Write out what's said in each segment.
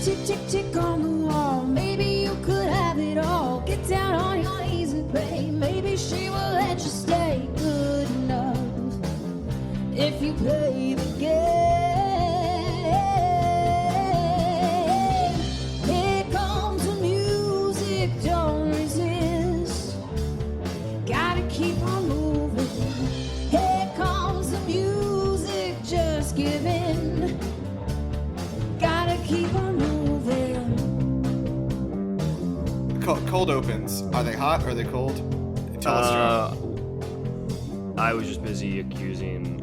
tick, tick, tick on the wall. Maybe you could have it all. Get down on your knees and pray. Maybe she will let you stay. Good enough if you play the game. Here comes the music, don't resist. Gotta keep on moving. Here comes the music, just give in. Gotta keep on moving. Cold opens. Are they hot? Are they cold? Tell us, John. I was just busy accusing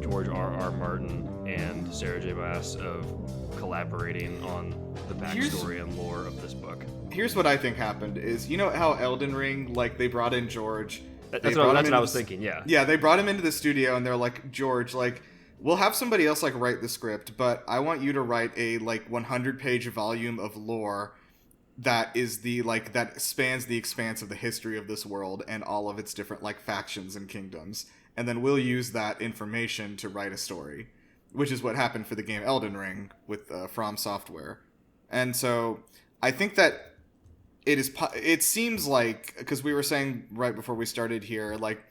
George R.R. Martin and Sarah J. Maas of collaborating on the backstory and lore of this book. Here's what I think happened is, you know how Elden Ring, like, they brought in George. That's what I was thinking, yeah. Yeah, they brought him into the studio and they're like, George, like, we'll have somebody else, like, write the script, but I want you to write a, like, 100-page volume of lore that is that spans the expanse of the history of this world and all of its different, like, factions and kingdoms. And then we'll use that information to write a story, which is what happened for the game Elden Ring with From Software. And so I think that it seems like, because we were saying right before we started here, like,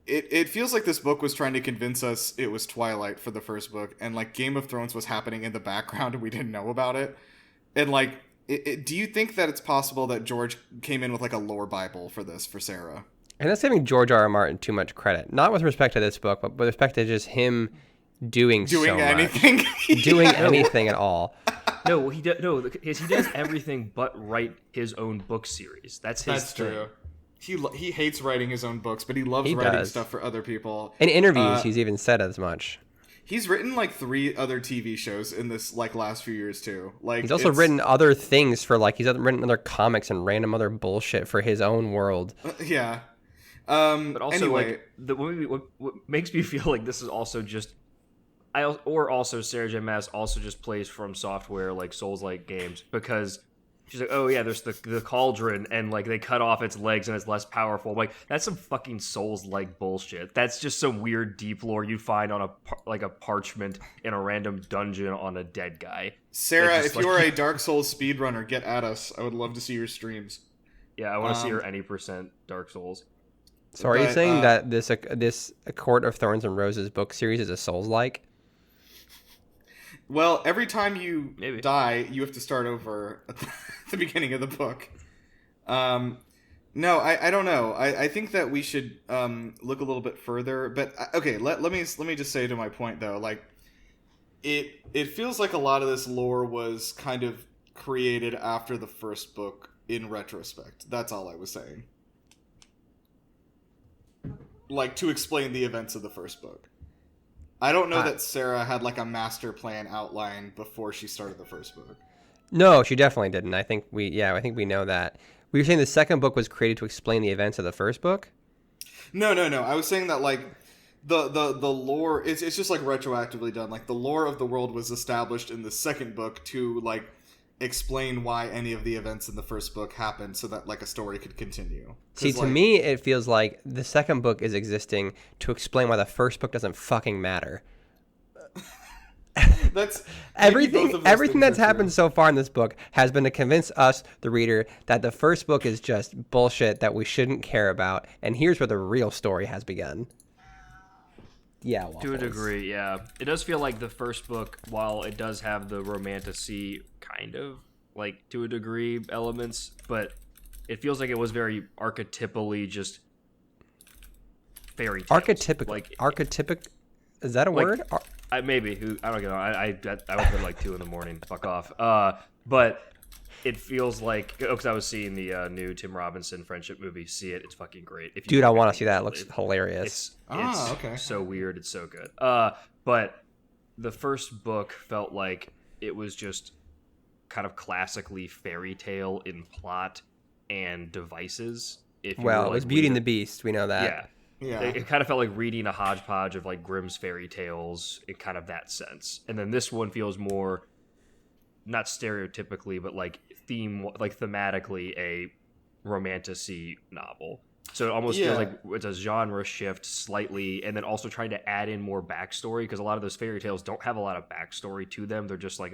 it feels like this book was trying to convince us it was Twilight for the first book, and, like, Game of Thrones was happening in the background and we didn't know about it. And, like, do you think that it's possible that George came in with, like, a lore Bible for this, for Sarah? And that's giving George R.R. Martin too much credit. Not with respect to this book, but with respect to just him doing so anything. Much. Doing anything at all. No, he does everything but write his own book series. That's true. He hates writing his own books, but he loves writing stuff for other people. In interviews, he's even said as much. He's written, like, 3 other TV shows in this, like, last few years, too. Like, he's also written other things for, like, he's written other comics and random other bullshit for his own world. Yeah. But also, anyway, like, what makes me feel like this is also just... also Sarah J. Maas also just plays From Software, like, Souls-like games, because... She's like, oh yeah, there's the cauldron, and, like, they cut off its legs and it's less powerful. I'm like, that's some fucking Souls-like bullshit. That's just some weird deep lore you find on a parchment in a random dungeon on a dead guy. Sarah, if you're a Dark Souls speedrunner, get at us. I would love to see your streams. Yeah, I want to see her any % Dark Souls. So are you saying that this A Court of Thorns and Roses book series is a Souls-like? Well, every time you die, you have to start over at the beginning of the book. No, I don't know. I think that we should look a little bit further. But okay, let me just say to my point though, like it feels like a lot of this lore was kind of created after the first book in retrospect. That's all I was saying. Like, to explain the events of the first book. I don't know that Sarah had, like, a master plan outline before she started the first book. No, she definitely didn't. I think we know that. Were you saying the second book was created to explain the events of the first book? No. I was saying that, like, the lore, it's just, like, retroactively done. Like, the lore of the world was established in the second book to, like, explain why any of the events in the first book happened so that, like, a story could continue. See, to me, it feels like the second book is existing to explain why the first book doesn't fucking matter. That's everything that's happened so far in this book has been to convince us, the reader, that the first book is just bullshit that we shouldn't care about, and here's where the real story has begun. Yeah, Waffles. To a degree, yeah. It does feel like the first book, while it does have the romantasy, kind of, like, to a degree, elements, but it feels like it was very archetypally just fairy tales. Archetypic? Is that a word? Maybe. I don't know. I woke up at like 2 a.m. Fuck off. But it feels like, because I was seeing the new Tim Robinson friendship movie. See it. It's fucking great. Dude, I want to see that. It looks hilarious. It's okay. So weird. It's so good. But the first book felt like it was just kind of classically fairy tale in plot and devices. It was Beauty and the Beast. We know that. Yeah. Yeah. It kind of felt like reading a hodgepodge of, like, Grimm's fairy tales in kind of that sense. And then this one feels more, not stereotypically, but like thematically a romantasy novel. So it almost feels like it's a genre shift slightly, and then also trying to add in more backstory, because a lot of those fairy tales don't have a lot of backstory to them. They're just like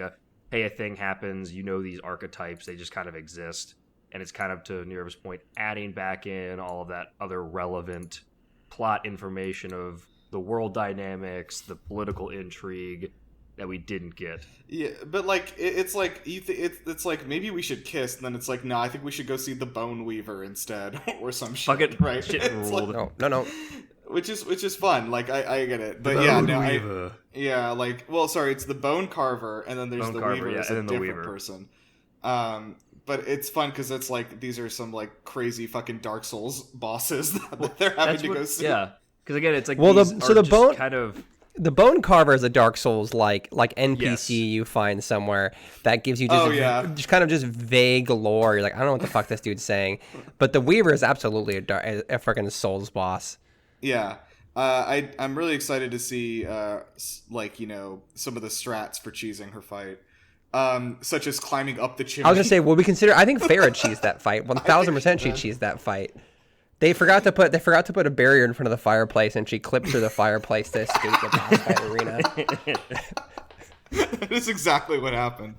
hey, a thing happens, you know these archetypes, they just kind of exist. And it's kind of, to Nira's point, adding back in all of that other relevant plot information of the world dynamics, the political intrigue that we didn't get. Yeah, but like it's like it's like maybe we should kiss, and then it's like, no, I think we should go see the Bone Weaver instead, or some shit. Fuck it, right? shit It's ruled. like- No. which is fun. Like I get it, but yeah, like, well, sorry, it's the Bone Carver, and then there's Bone the Carver, Weaver, yeah, is and a then the different Weaver. person. But it's fun because it's like these are some like crazy fucking Dark Souls bosses that they're having to go see. Yeah, because again, it's like Well, these so are the just bone- kind of. The Bone Carver is a Dark Souls like NPC Yes. you find somewhere that gives you just just kind of just vague lore. You're like, I don't know what the fuck this dude's saying. But the Weaver is absolutely a freaking Souls boss. Yeah. I'm really excited to see like, you know, some of the strats for cheesing her fight. Such as climbing up the chimney. I was gonna say, well, I think Farah cheesed that fight. 1000% she cheesed that fight. They forgot to put a barrier in front of the fireplace, and she clipped through the fireplace to escape the boss fight arena. That is exactly what happened.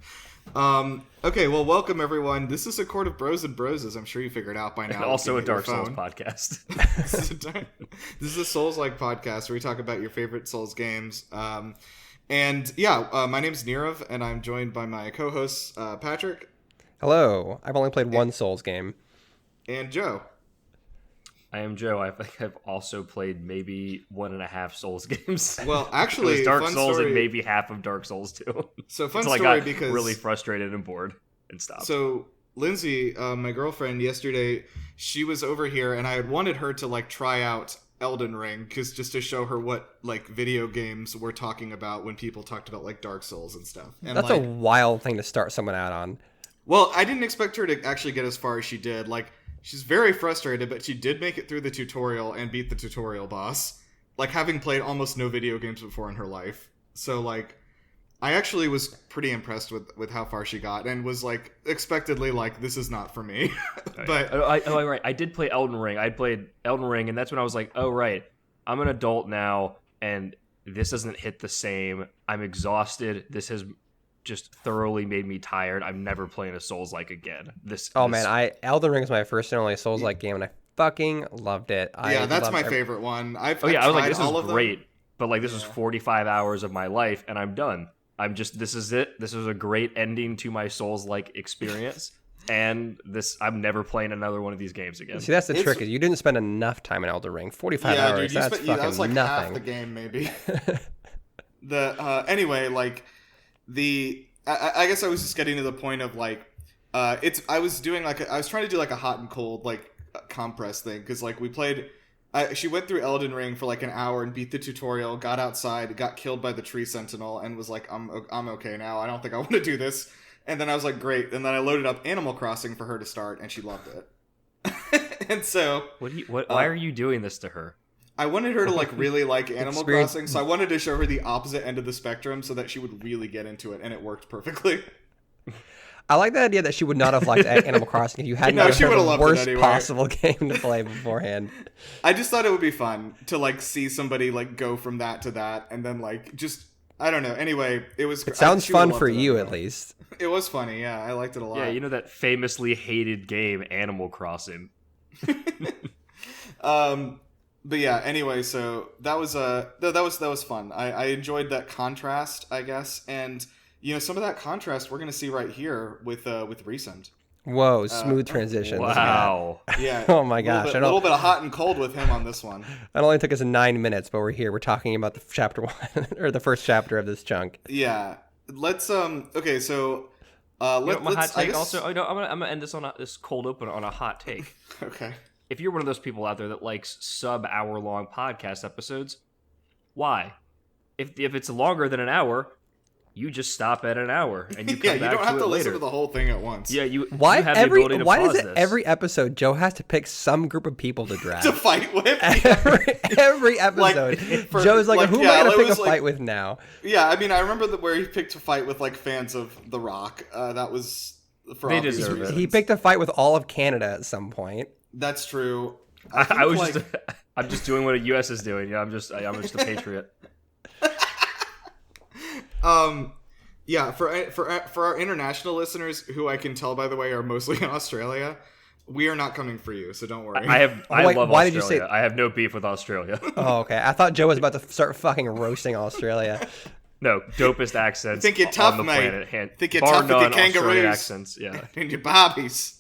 Okay, well, welcome everyone. This is a Court of Bros and Broses. I'm sure you figured out by now. And also a looking at Dark your Souls phone. podcast. This is a Souls-like podcast where we talk about your favorite Souls games. And yeah, my name's Nirav, and I'm joined by my co-hosts Patrick Hello. I've only played one Souls game. and Joe. I am Joe. I think I've also played maybe 1.5 Souls games. Well, It actually, was Dark fun Souls story. and maybe half of Dark Souls 2. So fun Until story I got because really frustrated and bored and stopped. So Lindsay, my girlfriend, yesterday, she was over here, and I had wanted her to like try out Elden Ring, just to show her what like video games we're talking about when people talked about like Dark Souls and stuff. And That's a wild thing to start someone out on. Well, I didn't expect her to actually get as far as she did. Like, she's very frustrated, but she did make it through the tutorial and beat the tutorial boss. Like, having played almost no video games before in her life. So, like, I actually was pretty impressed with how far she got, and was, like, expectedly like, this is not for me. But right. I did play Elden Ring. I played Elden Ring, and that's when I was like, oh, right. I'm an adult now, and this doesn't hit the same. I'm exhausted. This has just thoroughly made me tired. I'm never playing a Souls-like again. Man, Elden Ring is my first and only Souls-like game, and I fucking loved it. Yeah, that's my favorite one. I was like, this is great, them. But like, this is 45 hours of my life, and I'm done. This is it. This was a great ending to my Souls-like experience, and I'm never playing another one of these games again. See, that's the trick, is you didn't spend enough time in Elden Ring. 45 hours, dude, that's fucking that was like nothing. half the game, maybe. Anyway, like, I guess I was just getting to the point of like, I was trying to do like a hot and cold like compress thing, because like she went through Elden Ring for like an hour and beat the tutorial, got outside, got killed by the tree sentinel, and was like, I'm okay now. I don't think I want to do this. And then I was like, great. And then I loaded up Animal Crossing for her to start, and she loved it. And so, why are you doing this to her? I wanted her to like really like Animal Experience- Crossing, so I wanted to show her the opposite end of the spectrum so that she would really get into it, and it worked perfectly. I like the idea that she would not have liked Animal Crossing if you hadn't No, given she her would've the loved it worst anyway. possible game to play beforehand. I just thought it would be fun to like see somebody like go from that to that, and then like just I don't know. Anyway, it was. It sounds she would've fun loved for it you, anyway. at least. It was funny. Yeah, I liked it a lot. Yeah, you know that famously hated game, Animal Crossing. But yeah, anyway, so that was that was fun. I enjoyed that contrast, I guess, and you know some of that contrast we're gonna see right here with Recent. Whoa, smooth transition. Wow. Yeah. Oh my gosh, a little bit of hot and cold with him on this one. It only took us 9 minutes, but we're here. We're talking about the chapter 1 or the first chapter of this chunk. Yeah. Let's okay, so My hot take guess- also. I'm gonna end this on this cold open on a hot take. Okay. If you're one of those people out there that likes sub-hour-long podcast episodes, why? If it's longer than an hour, you just stop at an hour and you come Yeah, you back don't have to to it listen later. to the whole thing at once. Yeah, you Why have the ability to why pause is it this. every episode Joe has to pick some group of people to drag? To fight with. every episode, Joe's like, who am I gonna pick a fight with now? Yeah, I mean, I remember where he picked a fight with like fans of The Rock. That was for They obvious deserve it. reasons. He picked a fight with all of Canada at some point. That's true. I was think, I'm just doing what the U.S. is doing. I'm just a patriot. Yeah, for our international listeners, who I can tell by the way are mostly in Australia, we are not coming for you, so don't worry. I love why Australia. did you say- I have no beef with Australia. Oh, okay. I thought Joe was about to start fucking roasting Australia. No, dopest accents Think you're tough, on the mate. planet. Think you're bar tough with your none, Australian kangaroos. accents. Yeah. And your barbies,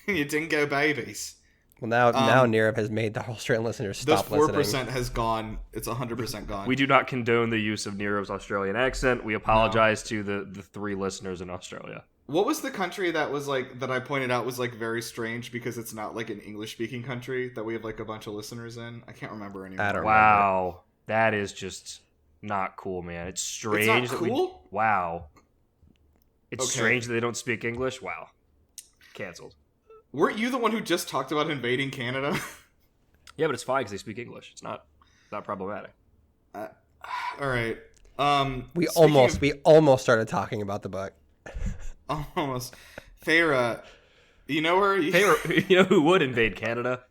and your dingo babies. Well, now Nirav has made the Australian listeners Those stop 4% listening. has gone. It's 100% gone. We do not condone the use of Nero's Australian accent. We apologize to the 3 listeners in Australia. What was the country that was like that I pointed out was like very strange because it's not like an English speaking country that we have like a bunch of listeners in? I can't remember anymore. I don't Wow. That is just not cool, man. It's strange. It's not that cool? Wow. It's Okay. strange that they don't speak English. Wow. Cancelled. Weren't you the one who just talked about invading Canada? Yeah, but it's fine because they speak English. It's not problematic. All right. We speaking almost started talking about the book. of- almost. Farah, you know her? Feyre, you know who would invade Canada?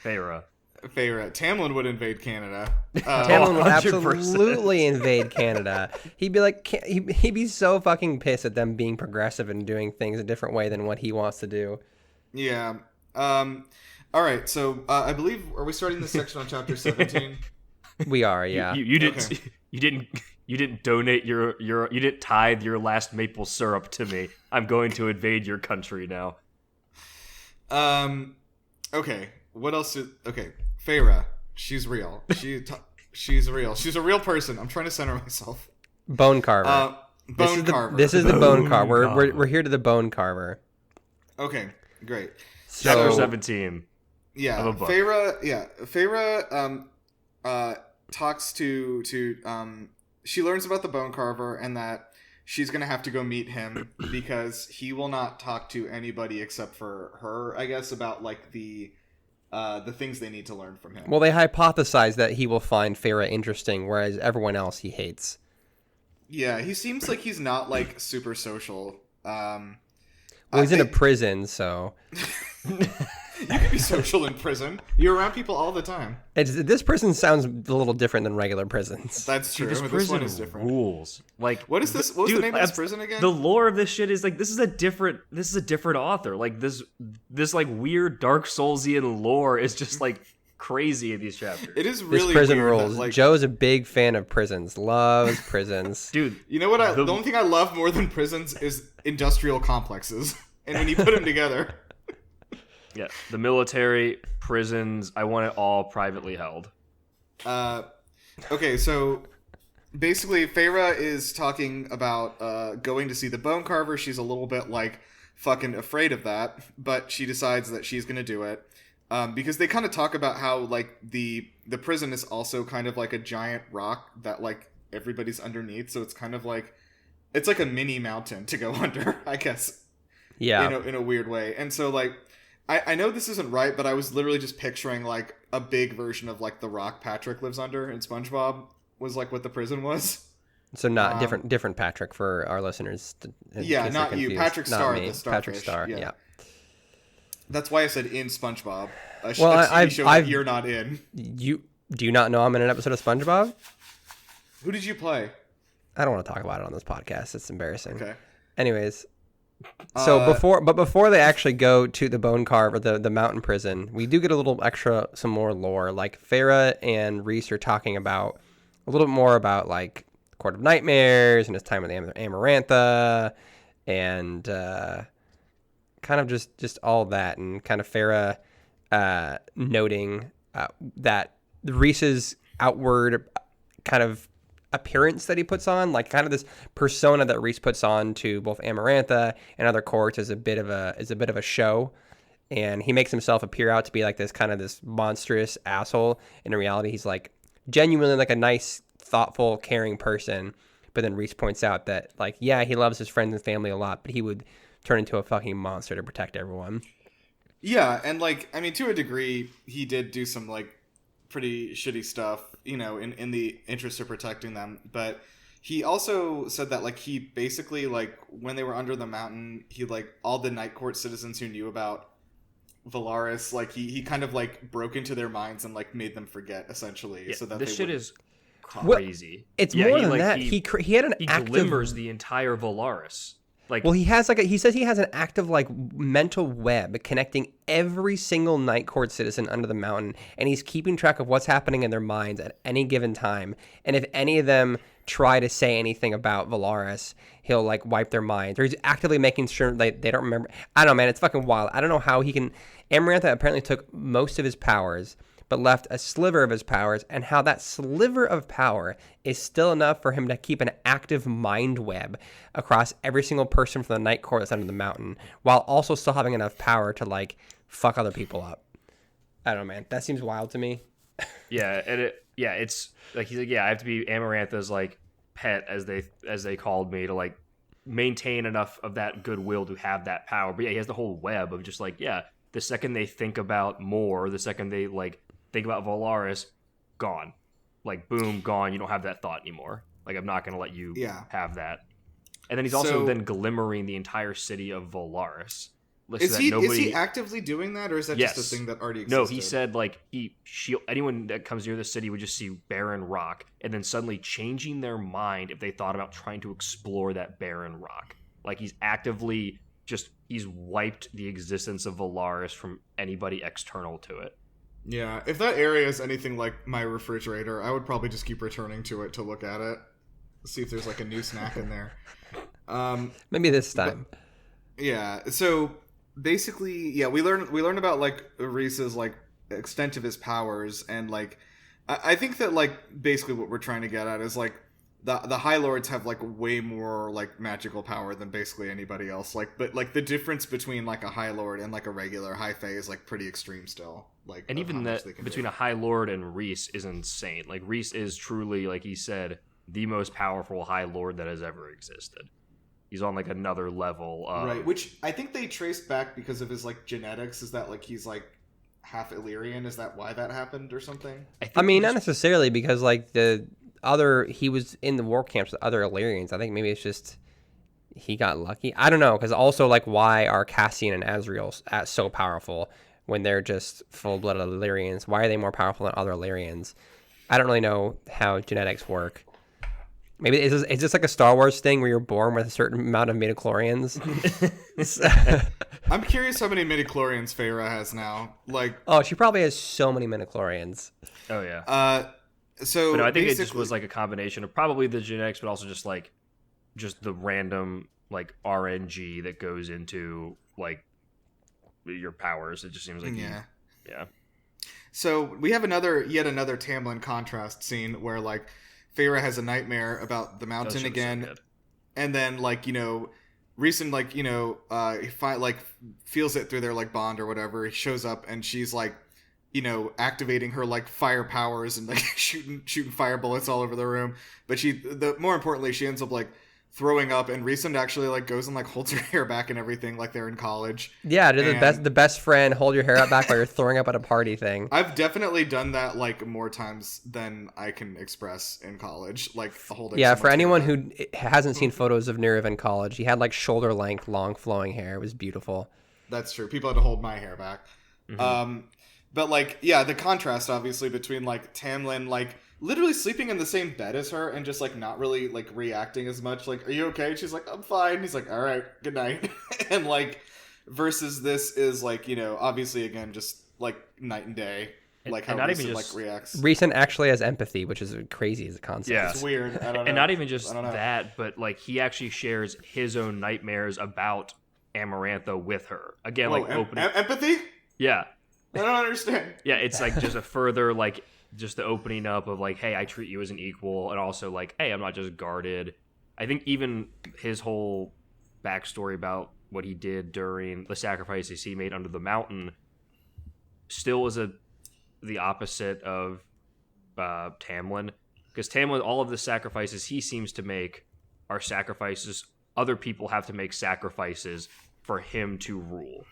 Feyre. Farah. Tamlin would invade Canada. Tamlin would 100%. absolutely invade Canada. He'd be like, he'd be so fucking pissed at them being progressive and doing things a different way than what he wants to do. Yeah. All right. So I believe are we starting this section on chapter 17? We are, yeah. You didn't. Okay. You didn't donate your. You didn't tithe your last maple syrup to me. I'm going to invade your country now. Okay. What else? Okay. Farah. She's real. She's real. She's a real person. I'm trying to center myself. Bone carver. Bone carver. This is the bone Bone carver. carver. We're here to the bone carver. Okay. Great. Chapter So 17. Yeah. Of a book. Farah. Yeah. Farah. Talks to she learns about the bone carver and that she's gonna have to go meet him because he will not talk to anybody except for her, I guess, about like the things they need to learn from him. Well, they hypothesize that he will find Farah interesting, whereas everyone else he hates. Yeah, he seems like he's not like super social. Well, he's in a prison, so You can be social in prison. You're around people all the time. this prison sounds a little different than regular prisons. That's true. Dude, this This prison one is different. rules. Like, What is this? What was dude, the name of this that's- prison again? The lore of this shit is like this is a different author. Like this like weird Dark Soulsian lore is just like crazy in these chapters. It is This really prison weird that, rules. like, Joe's a big fan of prisons. Loves prisons. Dude, you know what? The only thing I love more than prisons is industrial complexes. And when you put them together, yeah, the military, prisons, I want it all privately held. okay, so basically, Farah is talking about going to see the bone carver. She's a little bit like fucking afraid of that, but she decides that she's gonna do it because they kind of talk about how like the prison is also kind of like a giant rock that like everybody's underneath, so it's kind of like it's like a mini mountain to go under, I guess. Yeah. In a weird way, and so like. I know this isn't right, but I was literally just picturing like a big version of like the rock Patrick lives under in SpongeBob was like what the prison was. So not different Patrick for our listeners. In Yeah, case not they're you. confused. Patrick Not Star, me. the starfish. Patrick Star. Yeah. Yeah. That's why I said in SpongeBob. A Well, TV show that you're not in. Do you not know I'm in an episode of SpongeBob? Who did you play? I don't want to talk about it on this podcast. It's embarrassing. Okay. Anyways, so before they actually go to the bone carve or the mountain prison, we do get a little extra, some more lore. Like Farah and Reese are talking about a little bit more about like Court of Nightmares and his time with Amarantha, and kind of just all that, and kind of Farah noting that Reese's outward kind of appearance that he puts on, like kind of this persona that Reese puts on to both Amarantha and other courts is a bit of a show, and he makes himself appear out to be like this monstrous asshole. In reality, he's like genuinely like a nice, thoughtful, caring person. But then Reese points out that like, yeah, he loves his friends and family a lot, but he would turn into a fucking monster to protect everyone. Yeah, and like I mean, to a degree, he did do some like pretty shitty stuff, you know, in the interest of protecting them. But he also said that like he basically like when they were under the mountain, he like all the Night Court citizens who knew about Valaris, like he kind of like broke into their minds and like made them forget essentially. Yeah, So that this they shit would... is crazy. It's more than like, that. He had an he active... glimmers the entire Valaris. Like, well, he has he says he has an active like mental web connecting every single Night Court citizen under the mountain, and he's keeping track of what's happening in their minds at any given time. And if any of them try to say anything about Valaris, he'll like wipe their minds, or he's actively making sure they don't remember. I don't know, man. It's fucking wild. I don't know how he can. Amarantha apparently took most of his powers, but left a sliver of his powers, and how that sliver of power is still enough for him to keep an active mind web across every single person from the Night Court that's under the mountain, while also still having enough power to like fuck other people up. I don't know, man. That seems wild to me. Yeah, and it's like he's like, yeah, I have to be Amarantha's like pet, as they called me, to like maintain enough of that goodwill to have that power. But yeah, he has the whole web of just like, yeah, the second they think about more, the second they like think about Valaris, gone. Like, boom, gone. You don't have that thought anymore. Like, I'm not going to let you have that. And then he's also then glimmering the entire city of Valaris. Is he actively doing that, or is that just a thing that already existed? No, he said, like, anyone that comes near the city would just see barren rock, and then suddenly changing their mind if they thought about trying to explore that barren rock. Like, he's actively he's wiped the existence of Valaris from anybody external to it. Yeah, if that area is anything like my refrigerator, I would probably just keep returning to it to look at it, see if there's like a new snack in there. Maybe this time. Yeah. So basically, yeah, we learn about like Reese's like extent of his powers, and like I think that like basically what we're trying to get at is like the High Lords have like way more like magical power than basically anybody else. Like, but like the difference between like a High Lord and like a regular High Fae is like pretty extreme still. Like, and even that between a High Lord and Reese is insane. Like, Reese is truly, like he said, the most powerful High Lord that has ever existed. He's on like another level. Right, which I think they traced back because of his like genetics. Is that like he's like half Illyrian? Is that why that happened or something? I mean, not necessarily, because like he was in the war camps with other Illyrians. I think maybe it's just he got lucky. I don't know, because also like why are Cassian and Azrael so powerful when they're just full-blooded Illyrians? Why are they more powerful than other Illyrians? I don't really know how genetics work. Maybe it's just like a Star Wars thing where you're born with a certain amount of midichlorians. I'm curious how many midichlorians Feyre has now. Like, oh, she probably has so many midichlorians. Oh yeah. But no, I think it just was like a combination of probably the genetics, but also just the random like RNG that goes into like your powers. It just seems like yeah. So we have yet another Tamlin contrast scene where like Feyre has a nightmare about the mountain again, and then like Reeson like he feels it through their like bond or whatever. He shows up and she's like activating her like fire powers and like shooting fire bullets all over the room. But more importantly, she ends up like throwing up, and Reeson actually like goes and like holds her hair back and everything like they're in college. Yeah, the best friend hold your hair out back while you're throwing up at a party thing. I've definitely done that like more times than I can express in college, like holding. Yeah, for anyone who hasn't seen photos of Nirav in college, he had like shoulder length, long flowing hair. It was beautiful. That's true. People had to hold my hair back. Mm-hmm. But like, yeah, the contrast obviously between like Tamlin like literally sleeping in the same bed as her and just like not really like reacting as much. Like, are you okay? And she's like, I'm fine. He's like, all right, good night. And like, versus this is like, obviously again, just like night and day. Like how Reeson like reacts. Reeson actually has empathy, which is crazy as a concept. Yeah. It's weird. I don't know. And not even just that, but like he actually shares his own nightmares about Amarantha with her. Again, opening empathy? Yeah. I don't understand. Yeah, it's like just a further like just the opening up of like, hey, I treat you as an equal, and also like, hey, I'm not just guarded. I think even his whole backstory about what he did during the sacrifices he made under the mountain still was the opposite of Tamlin, because Tamlin, all of the sacrifices he seems to make are sacrifices other people have to make sacrifices for him to rule.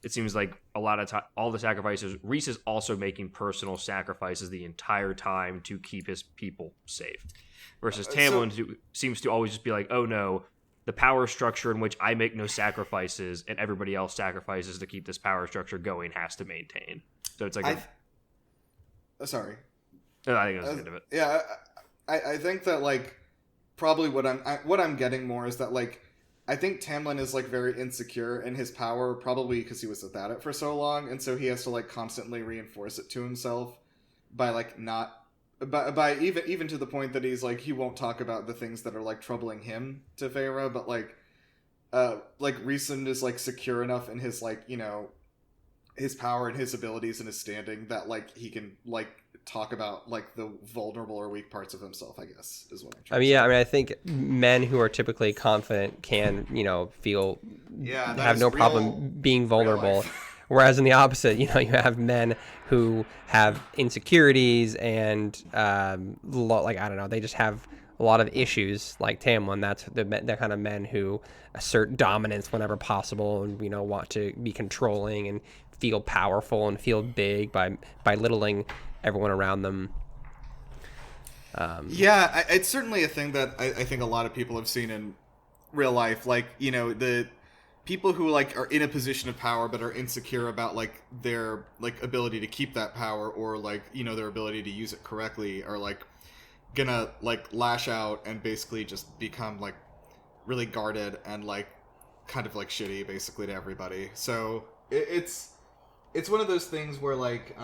It seems like a lot of time, all the sacrifices, Reese is also making personal sacrifices the entire time to keep his people safe. Versus Tamlin, who seems to always just be like, oh no, the power structure in which I make no sacrifices and everybody else sacrifices to keep this power structure going has to maintain. So it's like... sorry. I think that was the end of it. Yeah, I think that like probably what I'm getting more is that like I think Tamlin is like very insecure in his power, probably because he was without it for so long, and so he has to like constantly reinforce it to himself by like not by even to the point that he's like he won't talk about the things that are like troubling him to Feyre, but like Rhysand is like secure enough in his like, you know, his power and his abilities and his standing that like he can like talk about like the vulnerable or weak parts of himself, I guess is what I'm trying to say. I mean, I think men who are typically confident can, you know, feel have no problem being vulnerable. Whereas in the opposite, you know, you have men who have insecurities and like, I don't know, they just have a lot of issues like Tamlin. That's the kind of men who assert dominance whenever possible and, you know, want to be controlling and feel powerful and feel big by belittling everyone around them. It's certainly a thing that I think a lot of people have seen in real life. Like, you know, the people who like are in a position of power but are insecure about like their like ability to keep that power or like, you know, their ability to use it correctly are like gonna like lash out and basically just become like really guarded and like kind of like shitty basically to everybody. So it's one of those things where like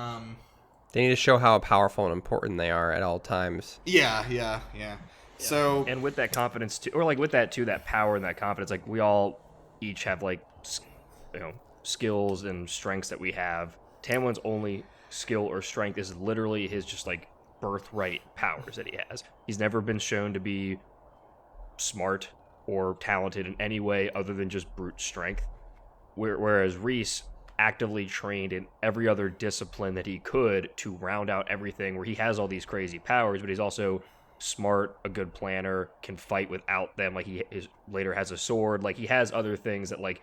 they need to show how powerful and important they are at all times. Yeah. So and with that confidence too, or like with that too, that power and that confidence, like we all each have like, you know, skills and strengths that we have. Tamlin's only skill or strength is literally his just like birthright powers that he has. He's never been shown to be smart or talented in any way other than just brute strength. Whereas Rhys actively trained in every other discipline that he could to round out everything, where he has all these crazy powers, but he's also smart, a good planner, can fight without them. Like later has a sword. Like he has other things that like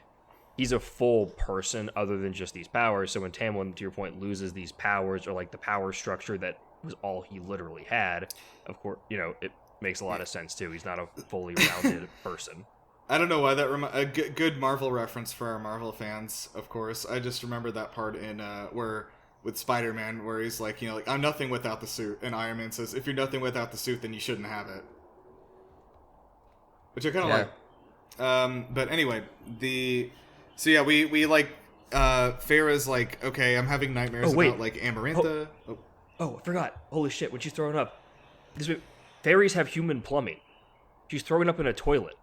he's a full person other than just these powers. So when Tamlin, to your point, loses these powers or like the power structure that was all he literally had, of course, you know, it makes a lot of sense too. He's not a fully rounded person. I don't know why a good Marvel reference for our Marvel fans, of course. I just remember that part in where with Spider-Man where he's like, you know, like I'm nothing without the suit, and Iron Man says, if you're nothing without the suit, then you shouldn't have it. Which I kind of like. But anyway, we like Feyre's like, okay, I'm having nightmares about like Amarantha. Oh, I forgot. Holy shit, what you throwing up? Fairies have human plumbing. She's throwing up in a toilet.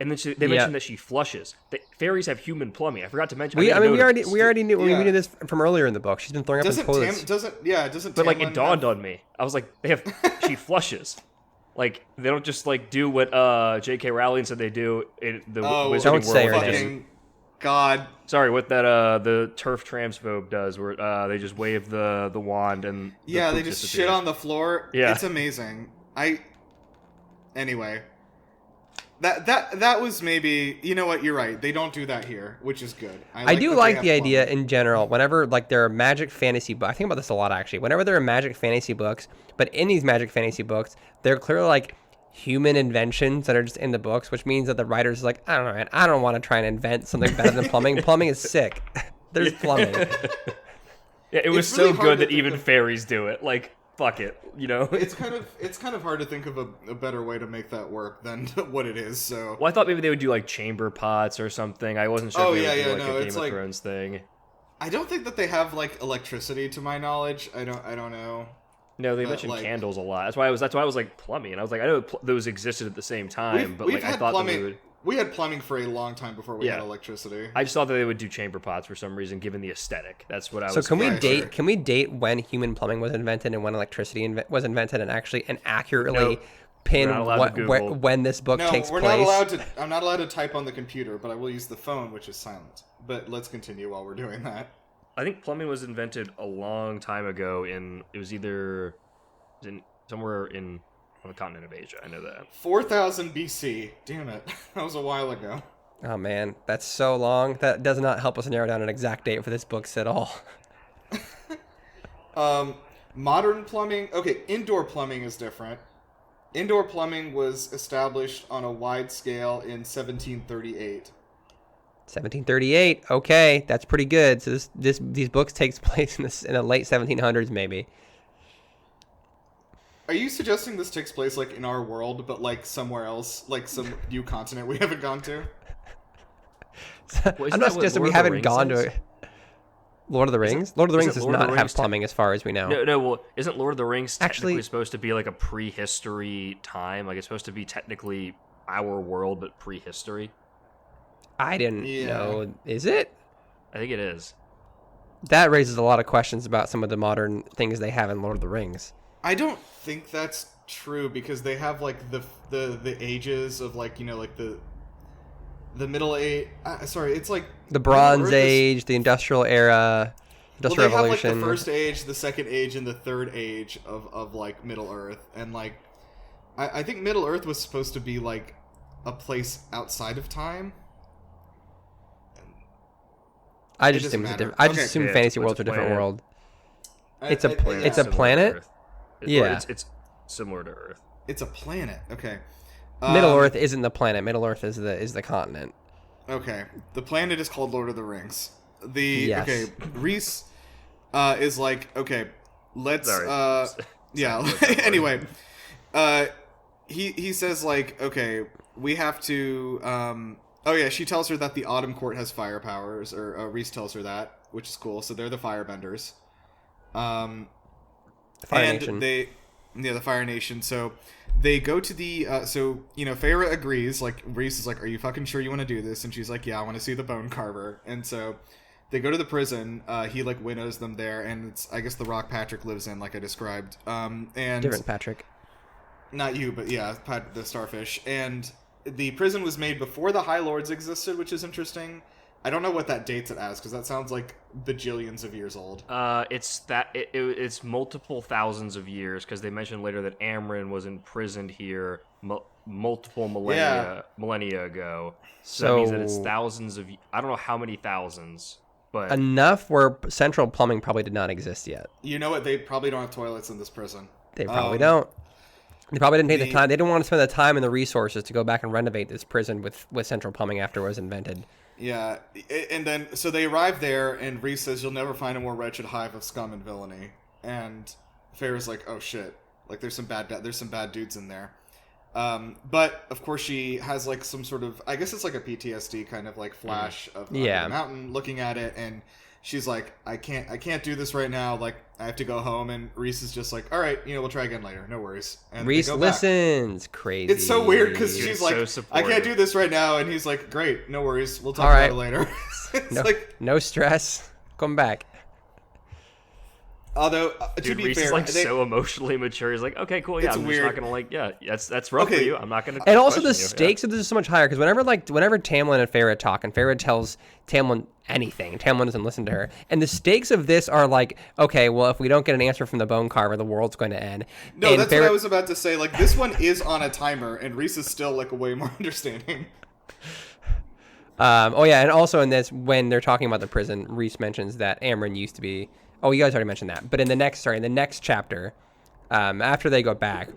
And then they mentioned that she flushes. Fairies have human plumbing. I forgot to mention. We already knew. We knew this from earlier in the book. She's been throwing up in toilets. But like it dawned on me. I was like, she flushes. Like they don't just like do what J.K. Rowling said they do in the Wizarding don't say World. her name. God. Sorry, what that the turf transphobe does, where they just wave the wand and they just shit on the floor. Yeah, it's amazing. Anyway. That was maybe, you know what, you're right. They don't do that here, which is good. I do like the idea in general. Whenever like there are magic fantasy books, I think about this a lot actually. Whenever there are magic fantasy books, but in these magic fantasy books, they're clearly like human inventions that are just in the books, which means that the writer's like, I don't know, man, I don't want to try and invent something better than plumbing. Plumbing is sick. There's plumbing. Yeah, it was really so good that even fairies do it. Like, fuck it, you know. It's kind of hard to think of a better way to make that work than what it is. So. Well, I thought maybe they would do like chamber pots or something. I wasn't sure. If they would do like a Game of Thrones thing. I don't think that they have like electricity, to my knowledge. I don't know. No, they mentioned like, candles a lot. That's why I was like plumbing, and I was like, I know those existed at the same time, but like I thought plumbing. We had plumbing for a long time before we had electricity. I just thought that they would do chamber pots for some reason, given the aesthetic. That's what I was. So can we date when human plumbing was invented and when electricity was invented, and accurately pin when this book takes place? I'm not allowed to type on the computer, but I will use the phone, which is silent. But let's continue while we're doing that. I think plumbing was invented a long time ago. Somewhere on the continent of Asia. I know that. 4000 BC. Damn it. That was a while ago. Oh, man. That's so long. That does not help us narrow down an exact date for this book at all. Modern plumbing... Okay, indoor plumbing is different. Indoor plumbing was established on a wide scale in 1738. 1738. Okay, that's pretty good. So these books takes place in the late 1700s, maybe. Are you suggesting this takes place like in our world, but like somewhere else, like some new continent we haven't gone to? Well, I'm not suggesting we haven't gone to it. Lord of the Rings? Lord of the Rings does not have plumbing as far as we know. No, well, isn't Lord of the Rings technically Actually supposed to be like a prehistory time? Like, it's supposed to be technically our world, but prehistory? I didn't know. Is it? I think it is. That raises a lot of questions about some of the modern things they have in Lord of the Rings. I don't think that's true because they have like the ages of like, you know, like the middle age. Sorry, it's like the Bronze Age, the Industrial Era, Industrial Revolution. Revolution. Have like the first age, the second age, and the third age of like Middle Earth, and like I think Middle Earth was supposed to be like a place outside of time. I just assume fantasy worlds are a different world. It's a planet. Yeah, it's similar to Earth. It's a planet. Okay. Middle Earth isn't the planet. Middle Earth is the continent. Okay. The planet is called Lord of the Rings. Yes. Okay. Rhys is like, okay, let's yeah. Anyway, he says like, okay, we have to oh yeah, she tells her that the Autumn Court has fire powers, or Rhys tells her that, which is cool. So they're the Firebenders. Fire and Nation. the Fire Nation. So they go to the so you know, Feyre agrees. Like Rhys is like, "Are you fucking sure you want to do this?" And she's like, "Yeah, I want to see the Bone Carver." And so they go to the prison. He like winnows them there, and it's, I guess, the rock Patrick lives in, like I described. And Different Patrick. Not you, but yeah, the starfish. And the prison was made before the High Lords existed, which is interesting. I don't know what that dates it as, because that sounds like bajillions of years old. It's multiple thousands of years, because they mentioned later that Amryn was imprisoned here multiple millennia ago. So that means that it's thousands of... I don't know how many thousands, but... Enough where central plumbing probably did not exist yet. You know what? They probably don't have toilets in this prison. They probably don't. They probably didn't take the time. They didn't want to spend the time and the resources to go back and renovate this prison with central plumbing after it was invented. Yeah, and then, so they arrive there, and Rhys says, "You'll never find a more wretched hive of scum and villainy." And Feyre's like, "Oh shit, like there's some bad dudes in there." But of course she has like some sort of, I guess it's like a PTSD kind of like flash of the mountain, looking at it, and she's like, I can't do this right now. Like, I have to go home. And Rhys is just like, all right, you know, we'll try again later. No worries. And Rhys listens. Crazy. It's so weird because she's like, so I can't do this right now. And he's like, great, no worries. We'll talk about it later. No stress. Come back. Although, Dude, to be Rhys fair, is like so emotionally mature. He's like, okay, cool, yeah, I'm weird. just not gonna that's rough for you. I'm not gonna. And also the question you. stakes of this is so much higher because whenever Tamlin and Feyre talk, and Feyre tells Tamlin anything, Tamlin doesn't listen to her. And the stakes of this are like, okay, well, if we don't get an answer from the Bone Carver, the world's going to end. No, and that's what I was about to say. Like, this one is on a timer, and Rhys is still like way more understanding. Oh yeah, and also in this, when they're talking about the prison, Rhys mentions that Amryn used to be. Oh, you guys already mentioned that. But in the next chapter, after they go back,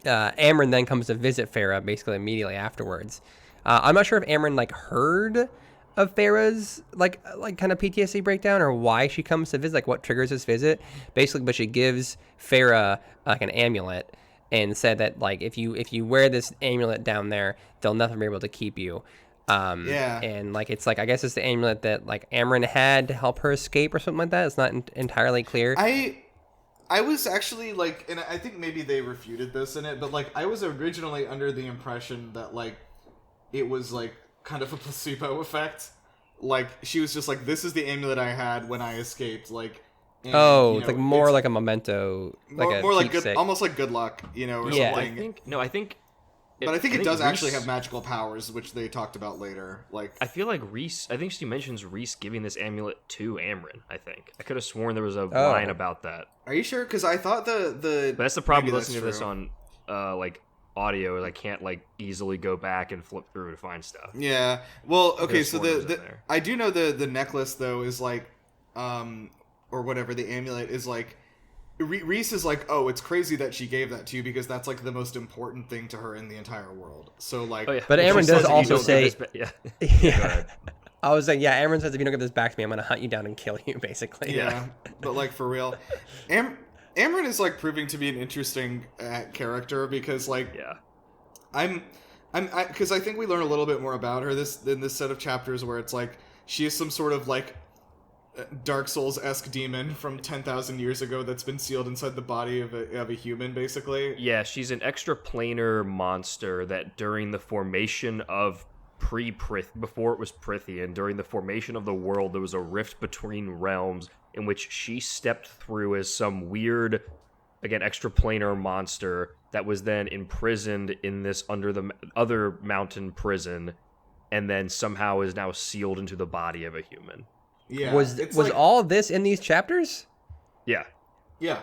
Amryn then comes to visit Feyre basically immediately afterwards. I'm not sure if Amryn like heard of Feyre's like kind of PTSD breakdown or why she comes to visit, like what triggers this visit. Basically, but she gives Feyre like an amulet and said that like if you wear this amulet down there, they'll never be able to keep you. And like it's like I guess it's the amulet that like Amryn had to help her escape or something like that. It's not entirely clear. I was actually like, and I think maybe they refuted this in it, but like I was originally under the impression that like it was like kind of a placebo effect. Like she was just like, this is the amulet I had when I escaped. Like, and, it's like more like a memento, like more like good, almost like good luck, or something. I think. But I think it does actually have magical powers, which they talked about later. Like, I feel like Rhys. I think she mentions Rhys giving this amulet to Amryn. I think I could have sworn there was a line about that. Are you sure? Because I thought the. But that's the problem with listening to this on like audio. Is I can't like easily go back and flip through to find stuff. Yeah. Well, okay. So I do know the necklace though is like, or whatever, the amulet is like. Rhys is like, oh, it's crazy that she gave that to you because that's like the most important thing to her in the entire world. So like, but Amryn does also say, yeah. I was like, yeah, Amryn says if you don't get this back to me, I'm gonna hunt you down and kill you, basically. Yeah, but like for real, Amryn is like proving to be an interesting character because like because I think we learn a little bit more about her in this set of chapters where it's like she is some sort of like Dark Souls-esque demon from 10,000 years ago that's been sealed inside the body of a human, basically. Yeah, she's an extraplanar monster that during the formation of before it was Prithian, during the formation of the world, there was a rift between realms in which she stepped through as some weird, again, extraplanar monster that was then imprisoned in this under the other mountain prison, and then somehow is now sealed into the body of a human. Yeah. Was like, all of this in these chapters? Yeah. Yeah.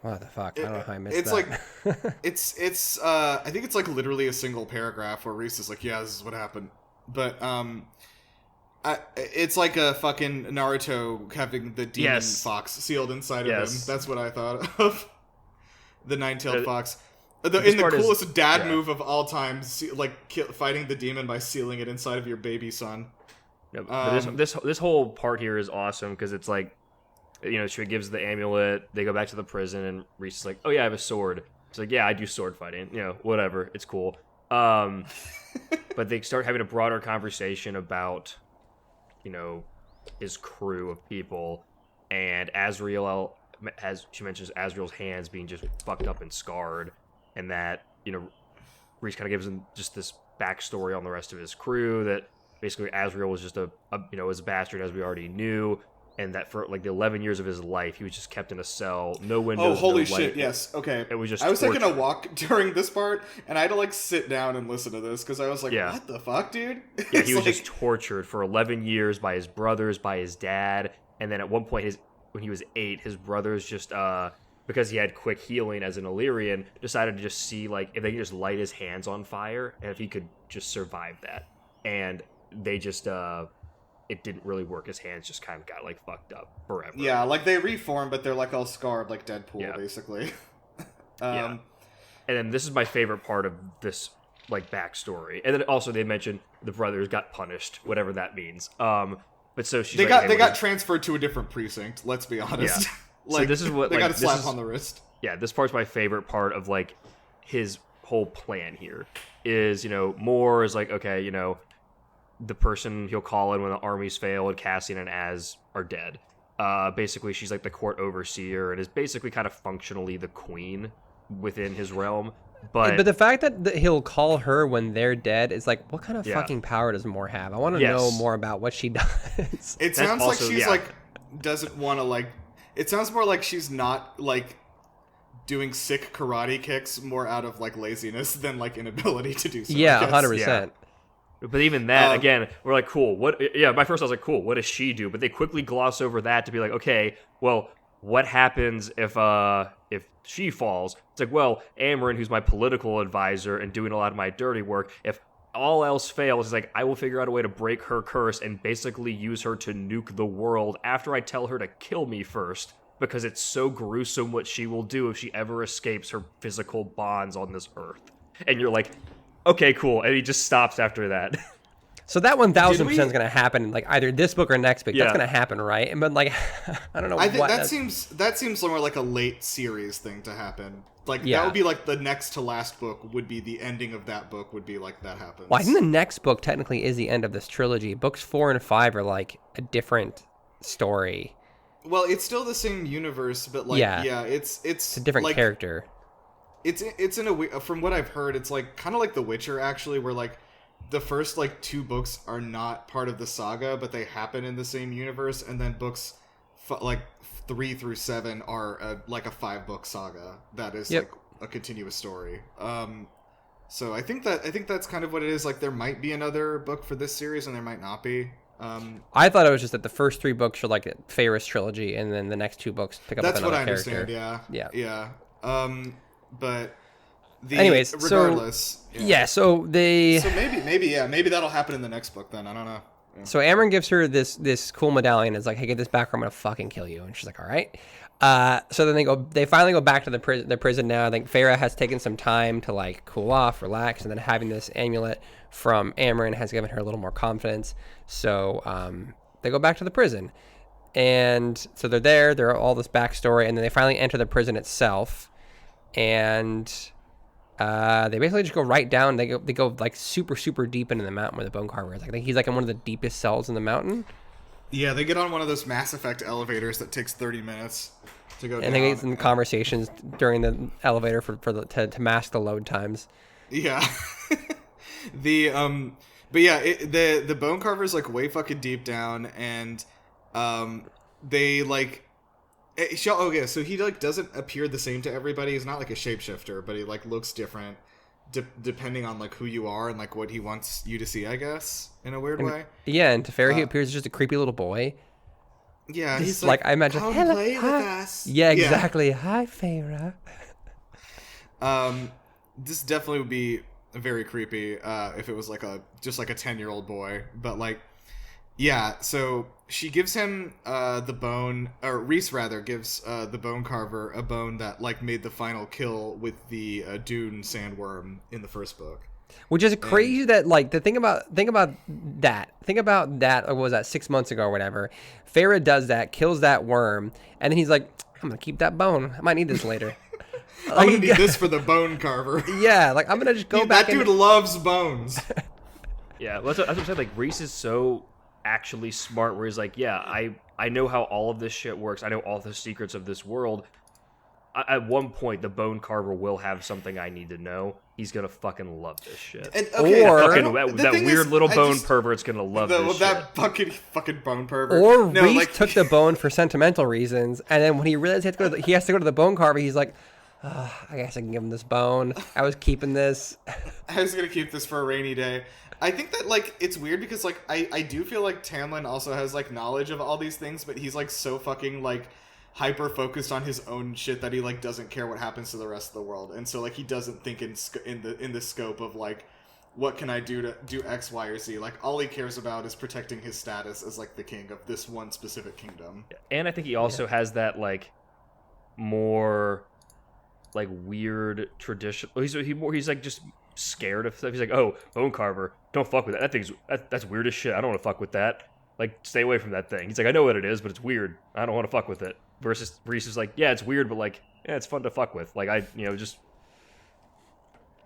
What the fuck? I don't know how I missed it's that. Like it's I think it's like literally a single paragraph where Reese is like, yeah, this is what happened. But it's like a fucking Naruto having the demon fox sealed inside of him. That's what I thought of. The nine-tailed fox. In the coolest dad move of all time, like fighting the demon by sealing it inside of your baby son. Yep. This whole part here is awesome because it's like, you know, she gives the amulet, they go back to the prison, and Reese is like, oh yeah, I have a sword. It's like, yeah, I do sword fighting. You know, whatever, it's cool. But they start having a broader conversation about, you know, his crew of people, and Azriel, as she mentions, Azriel's hands being just fucked up and scarred, and that, you know, Reese kind of gives him just this backstory on the rest of his crew, that basically Azriel was just was a bastard, as we already knew, and that for like the 11 years of his life, he was just kept in a cell, no windows. Oh, holy no shit! light. Yes, okay. It was just. I was torture. taking a walk during this part, and I had to like sit down and listen to this because I was like, Yeah. "What the fuck, dude?" Yeah, he was just tortured for 11 years by his brothers, by his dad, and then at one point, when he was 8, his brothers just because he had quick healing as an Illyrian, decided to just see like if they could just light his hands on fire and if he could just survive that, and they just it didn't really work. His hands just kind of got like fucked up forever. Yeah, like they reform, but they're like all scarred, like Deadpool, basically. Yeah. And then this is my favorite part of this like backstory. And then also they mentioned the brothers got punished, whatever that means. But so she's they got transferred to a different precinct. Let's be honest. Yeah. Like, so this is what they like, got a slap on the wrist. Yeah, this part's my favorite part of like his whole plan here. Is, you know, Moore is like, okay, you know, the person he'll call in when the armies fail and Cassian and Az are dead. Basically, she's like the court overseer and is basically kind of functionally the queen within his realm. But the fact that he'll call her when they're dead is like, what kind of fucking power does Moore have? I want to know more about what she does. It sounds like she's like doesn't want to like. It sounds more like she's not like doing sick karate kicks more out of like laziness than like inability to do so. Yeah, 100%. But even that, again, we're like, cool. What? Yeah, my first I was like, cool. What does she do? But they quickly gloss over that to be like, okay, well, what happens if she falls? It's like, well, Amryn, who's my political advisor and doing a lot of my dirty work, if all else fails, it's like, I will figure out a way to break her curse and basically use her to nuke the world after I tell her to kill me first, because it's so gruesome what she will do if she ever escapes her physical bonds on this earth. And you're like, okay, cool. And he just stops after that. So that 1,000% is going to happen in like either this book or next book. Yeah. That's going to happen, right? But like, I don't know. I think that seems more like a late series thing to happen. Like that would be like the next to last book would be the ending of that book would be like that happens. Well, I think the next book technically is the end of this trilogy. Books 4 and 5 are like a different story. Well, it's still the same universe, but like it's a different like, character. It's in a from what I've heard, it's like kind of like The Witcher actually, where like the first like 2 books are not part of the saga, but they happen in the same universe, and then books like 3 through 7 are like a 5-book saga that is like a continuous story. So I think that's kind of what it is. Like there might be another book for this series, and there might not be. I thought it was just that the first 3 books are like a Ferris trilogy, and then the next 2 books pick up with another character. That's what I understand. Yeah. But anyways, regardless, so they. So maybe that'll happen in the next book. Then I don't know. Yeah. So Amryn gives her this cool medallion. It's like, hey, get this back, or I'm gonna fucking kill you. And she's like, all right. So then they finally go back to the prison now. I think Farah has taken some time to like cool off, relax, and then having this amulet from Amryn has given her a little more confidence. So they go back to the prison. And so they're there. They're all this backstory, and then they finally enter the prison itself, and they basically just go right down. They go like super deep into the mountain where the bone carver is. I think he's like in one of the deepest cells in the mountain. Yeah, they get on one of those Mass Effect elevators that takes 30 minutes to go down. And they get some conversations during the elevator to mask the load times. Yeah. But yeah, the bone carver's like way fucking deep down, and they like okay, so he like doesn't appear the same to everybody. He's not like a shapeshifter, but he like looks different depending on like who you are and like what he wants you to see, I guess, in a weird way. Yeah, and to Farrah, he appears as just a creepy little boy. Yeah, Just he's like I imagine. Come Hello, play with hi. us. Yeah, exactly. Yeah. Hi, Farrah. This definitely would be very creepy if it was like just like a 10-year-old boy, but like, yeah. So she gives him the bone, or Reese rather gives the bone carver a bone that like made the final kill with the dune sandworm in the first book. Which is crazy that like think about that. What was that 6 months ago or whatever? Farrah does that, kills that worm, and then he's like, I'm gonna keep that bone. I might need this later. I'm gonna need this for the bone carver. Yeah, like I'm gonna just go back. That dude loves bones. Yeah, that's what I'm saying. Like Reese is so actually smart, where he's like, yeah, I know how all of this shit works. I know all the secrets of this world. At one point, the bone carver will have something I need to know. He's gonna fucking love this shit. And, okay, or that weird little bone pervert's gonna love this that shit. fucking bone pervert. Or Reese took the bone for sentimental reasons, and then when he realized he has to go to the bone carver, he's like, I guess I can give him this bone. I was keeping this. I was gonna keep this for a rainy day. I think that like it's weird because like I do feel like Tamlin also has like knowledge of all these things, but he's like so fucking like hyper focused on his own shit that he like doesn't care what happens to the rest of the world, and so like he doesn't think in the scope of like what can I do to do X, Y, or Z. Like all he cares about is protecting his status as like the king of this one specific kingdom. And I think he also has that like more like weird tradition. He's like just scared of stuff. He's like, oh, bone carver, don't fuck with that. That's weird as shit. I don't want to fuck with that. Like, stay away from that thing. He's like, I know what it is, but it's weird. I don't want to fuck with it. Versus Reese is like, yeah, it's weird, but like, yeah, it's fun to fuck with. Like, just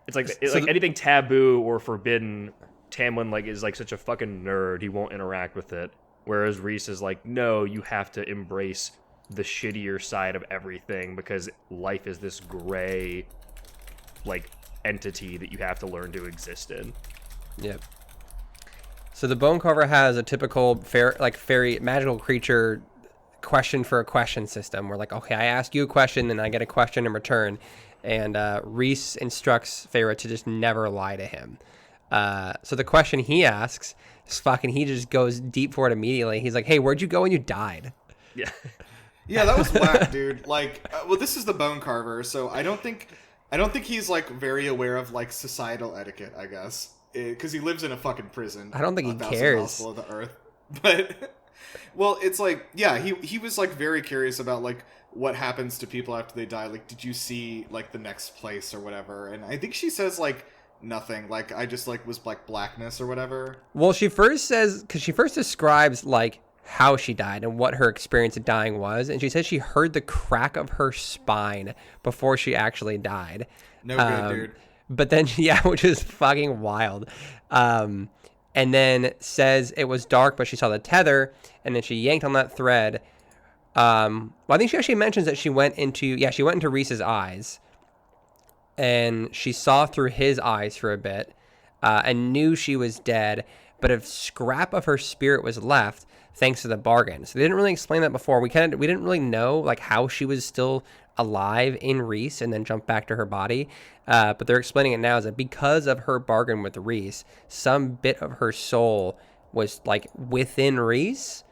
it's like anything taboo or forbidden. Tamlin like is like such a fucking nerd. He won't interact with it. Whereas Reese is like, no, you have to embrace the shittier side of everything because life is this gray, like, entity that you have to learn to exist in. Yep. So the bone carver has a typical fairy magical creature question for a question system. Where like, okay, I ask you a question and I get a question in return, and Reese instructs Farrah to just never lie to him. So the question he asks is he just goes deep for it immediately. He's like, hey, where'd you go when you died? Yeah. Yeah, that was whack, dude. Like, well, this is the bone carver, so I don't think he's like very aware of like societal etiquette, I guess, because he lives in a fucking prison. I don't think he cares. Below the earth, but well, it's like, yeah, he was like very curious about like what happens to people after they die. Like, did you see like the next place or whatever? And I think she says like nothing. Like, I just like was like blackness or whatever. Well, she first describes like how she died and what her experience of dying was, and she said she heard the crack of her spine before she actually died. No good, dude. But then, yeah, which is fucking wild. And then says it was dark, but she saw the tether, and then she yanked on that thread. Well, I think she actually mentions that she went into Reese's eyes, and she saw through his eyes for a bit, and knew she was dead, but a scrap of her spirit was left thanks to the bargain. So they didn't really explain that before. We didn't really know like how she was still alive in Reese and then jumped back to her body. But they're explaining it now is that because of her bargain with Reese, some bit of her soul was like within Reese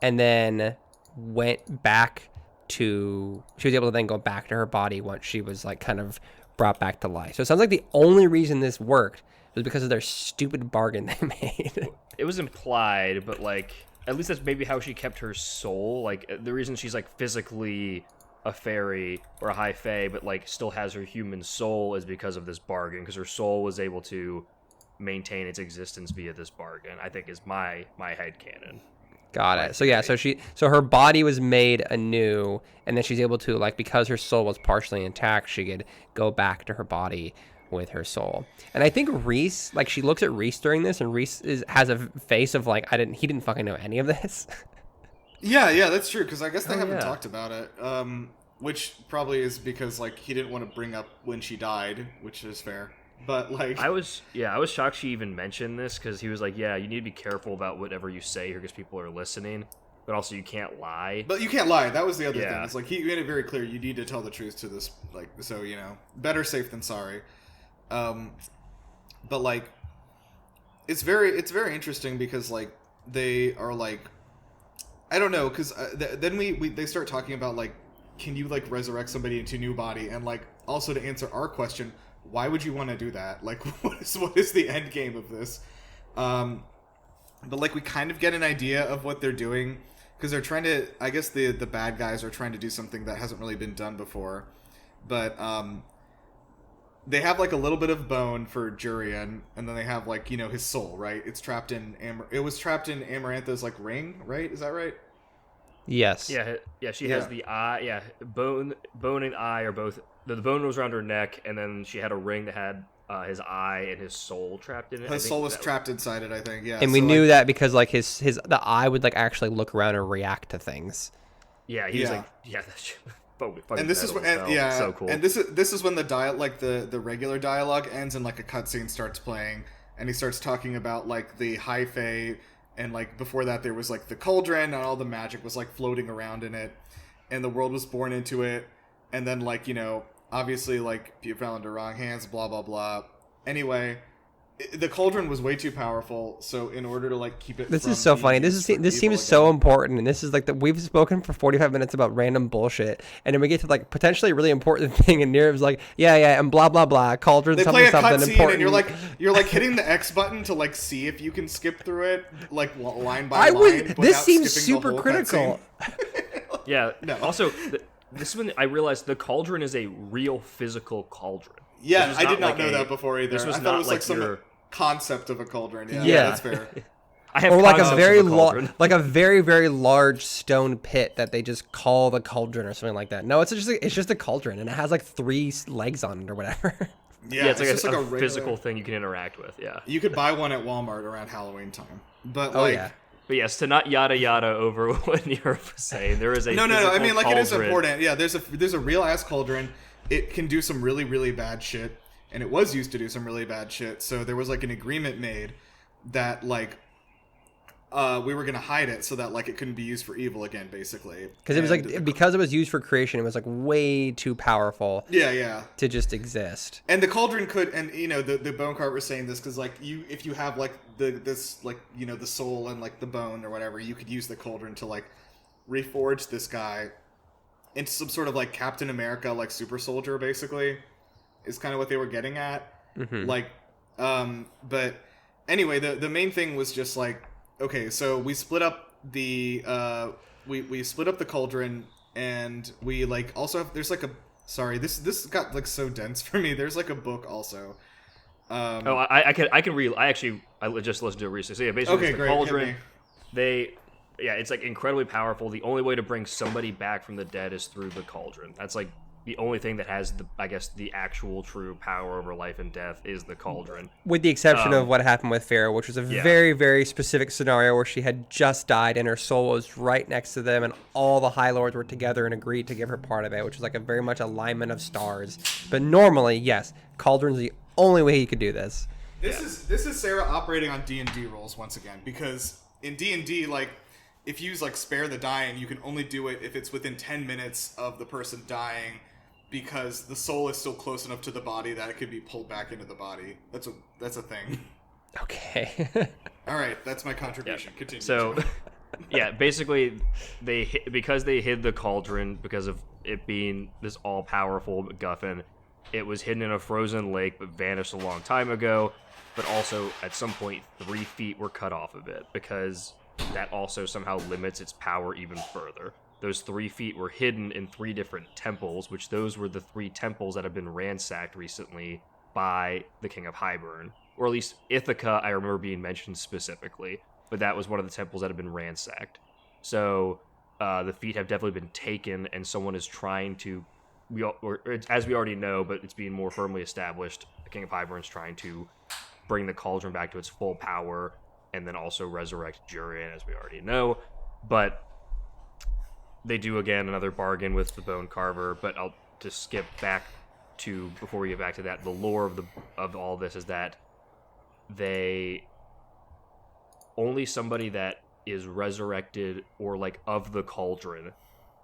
and then went back she was able to then go back to her body once she was like kind of brought back to life. So it sounds like the only reason this worked was because of their stupid bargain they made. It was implied, but like, at least that's maybe how she kept her soul. Like, the reason she's like physically a fairy or a high fae, but like still has her human soul is because of this bargain, because her soul was able to maintain its existence via this bargain, I think is my headcanon. Got it. So yeah, so her body was made anew, and then she's able to, like, because her soul was partially intact, she could go back to her body with her soul. And I think Reese, like, she looks at Reese during this, and Reese has a face of like, he didn't fucking know any of this. Yeah, that's true, because I guess they haven't yeah. talked about it. Which probably is because, like, he didn't want to bring up when she died, which is fair. But, like... I was shocked she even mentioned this, because he was like, yeah, you need to be careful about whatever you say here, because people are listening, but also you can't lie. But you can't lie. That was the other Yeah. thing. It's like, he made it very clear, you need to tell the truth to this, like, so, you know, better safe than sorry. But, like, it's very interesting because, like, they are, like, I don't know, because then they start talking about, like, can you, like, resurrect somebody into a new body? And, like, also to answer our question, why would you want to do that? Like, what is the end game of this? But, like, we kind of get an idea of what they're doing, because they're trying to, I guess the bad guys are trying to do something that hasn't really been done before. But, they have, like, a little bit of bone for Jurian, and then they have, like, you know, his soul, right? It's trapped in it was trapped in Amarantha's, like, ring, right? Is that right? Yes. Yeah, she has the eye. Yeah, bone and eye are both. The bone was around her neck, and then she had a ring that had his eye and his soul trapped in it. His soul was trapped inside it, I think. Yeah, And we knew that because, like, the eye would, like, actually look around and react to things. Yeah, he was like, yeah, that's. And this is when, so cool. And this is when the regular dialogue ends and, like, a cutscene starts playing, and he starts talking about, like, the high fae, and, like, before that there was, like, the cauldron, and all the magic was, like, floating around in it, and the world was born into it, and then, like, you know, obviously, like, you fell into wrong hands, blah blah blah. Anyway, the cauldron was way too powerful, so in order to, like, keep it, This is so funny. This seems so important, and this is like we've spoken for 45 minutes about random bullshit, and then we get to, like, potentially a really important thing, and Nirv's like, yeah, and blah blah blah. Cauldron, they something play a something cutscene, important. and you're like hitting the X button to, like, see if you can skip through it, like, line by line. This seems skipping the super whole critical. cutscene. Yeah. No. Also, this is when I realized the cauldron is a real physical cauldron. Yeah, I did not know that before either. This was I thought not it was like some your concept of a cauldron. Yeah, Yeah. that's fair. I have Or like a concepts very of cauldron. like a very very large stone pit that they just call the cauldron or something like that. No, it's just a cauldron, and it has, like, 3 legs on it or whatever. Yeah, it's like just a regular physical thing you can interact with. Yeah. You could buy one at Walmart around Halloween time, but Oh like, yeah. But yes, to not yada yada over what Nirv was saying, there is a no. I physical mean, like, it is cauldron. important. Yeah, there's a real ass cauldron. It can do some really really bad shit, and it was used to do some really bad shit. So there was, like, an agreement made that, like, we were gonna hide it so that, like, it couldn't be used for evil again, basically. Because it was like because it was used for creation, it was, like, way too powerful. Yeah. To just exist. And the cauldron could, and, you know, the bone carver was saying this because, like, if you have, like, this, like, you know, the soul and, like, the bone or whatever, you could use the cauldron to, like, reforge this guy into some sort of, like, Captain America, like, super soldier, basically, is kind of what they were getting at. Mm-hmm. Like, but anyway, the main thing was just, like, okay, so we split up the we split up the cauldron, and we, like, also have, there's, like, a, sorry, this got, like, so dense for me. There's, like, a book also. I can read. I just listened to it recently. So yeah, basically, Okay, it's the great. cauldron. It's, like, incredibly powerful. The only way to bring somebody back from the dead is through the cauldron. That's, like, the only thing that has the actual true power over life and death is the cauldron. With the exception of what happened with Pharaoh, which was a very, very specific scenario where she had just died and her soul was right next to them, and all the High Lords were together and agreed to give her part of it, which was, like, a very much alignment of stars. But normally, yes, cauldron's the only way you could do this. This is Sarah operating on D&D rules once again, because in D&D, like, if you use, like, spare the dying, you can only do it if it's within 10 minutes of the person dying, because the soul is still close enough to the body that it could be pulled back into the body. That's a thing. Okay. All right, that's my contribution. Yeah. Continue. So, yeah, basically, because they hid the cauldron because of it being this all-powerful MacGuffin, it was hidden in a frozen lake but vanished a long time ago. But also, at some point, 3 feet were cut off of it because that also somehow limits its power even further. Those 3 feet were hidden in 3 different temples, which those were the 3 temples that have been ransacked recently by the King of Highburn. Or at least Ithaca, I remember being mentioned specifically. but that was one of the temples that had been ransacked. So the feet have definitely been taken, and someone is trying to, as we already know, but it's being more firmly established, the King of Hybern's trying to bring the cauldron back to its full power, and then also resurrect Jurian, as we already know. But they do, again, another bargain with the Bone Carver, but I'll just skip back to, before we get back to that, the lore of all this is that only somebody that is resurrected or, like, of the cauldron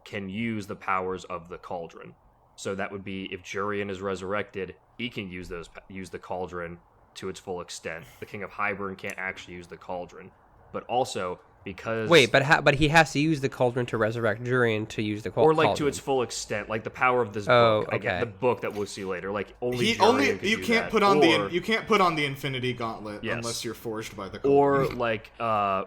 can use the powers of the cauldron. So that would be, if Jurian is resurrected, he can use the cauldron to its full extent. The King of Hybern can't actually use the cauldron. But also, because... Wait, but he has to use the cauldron to resurrect Jurian to use the cauldron. Or, like, to its full extent. Like, the power of this book. I get the book that we'll see later. Like, only Jurian can you do can't that. put on you can't put on the Infinity Gauntlet unless you're forged by the cauldron.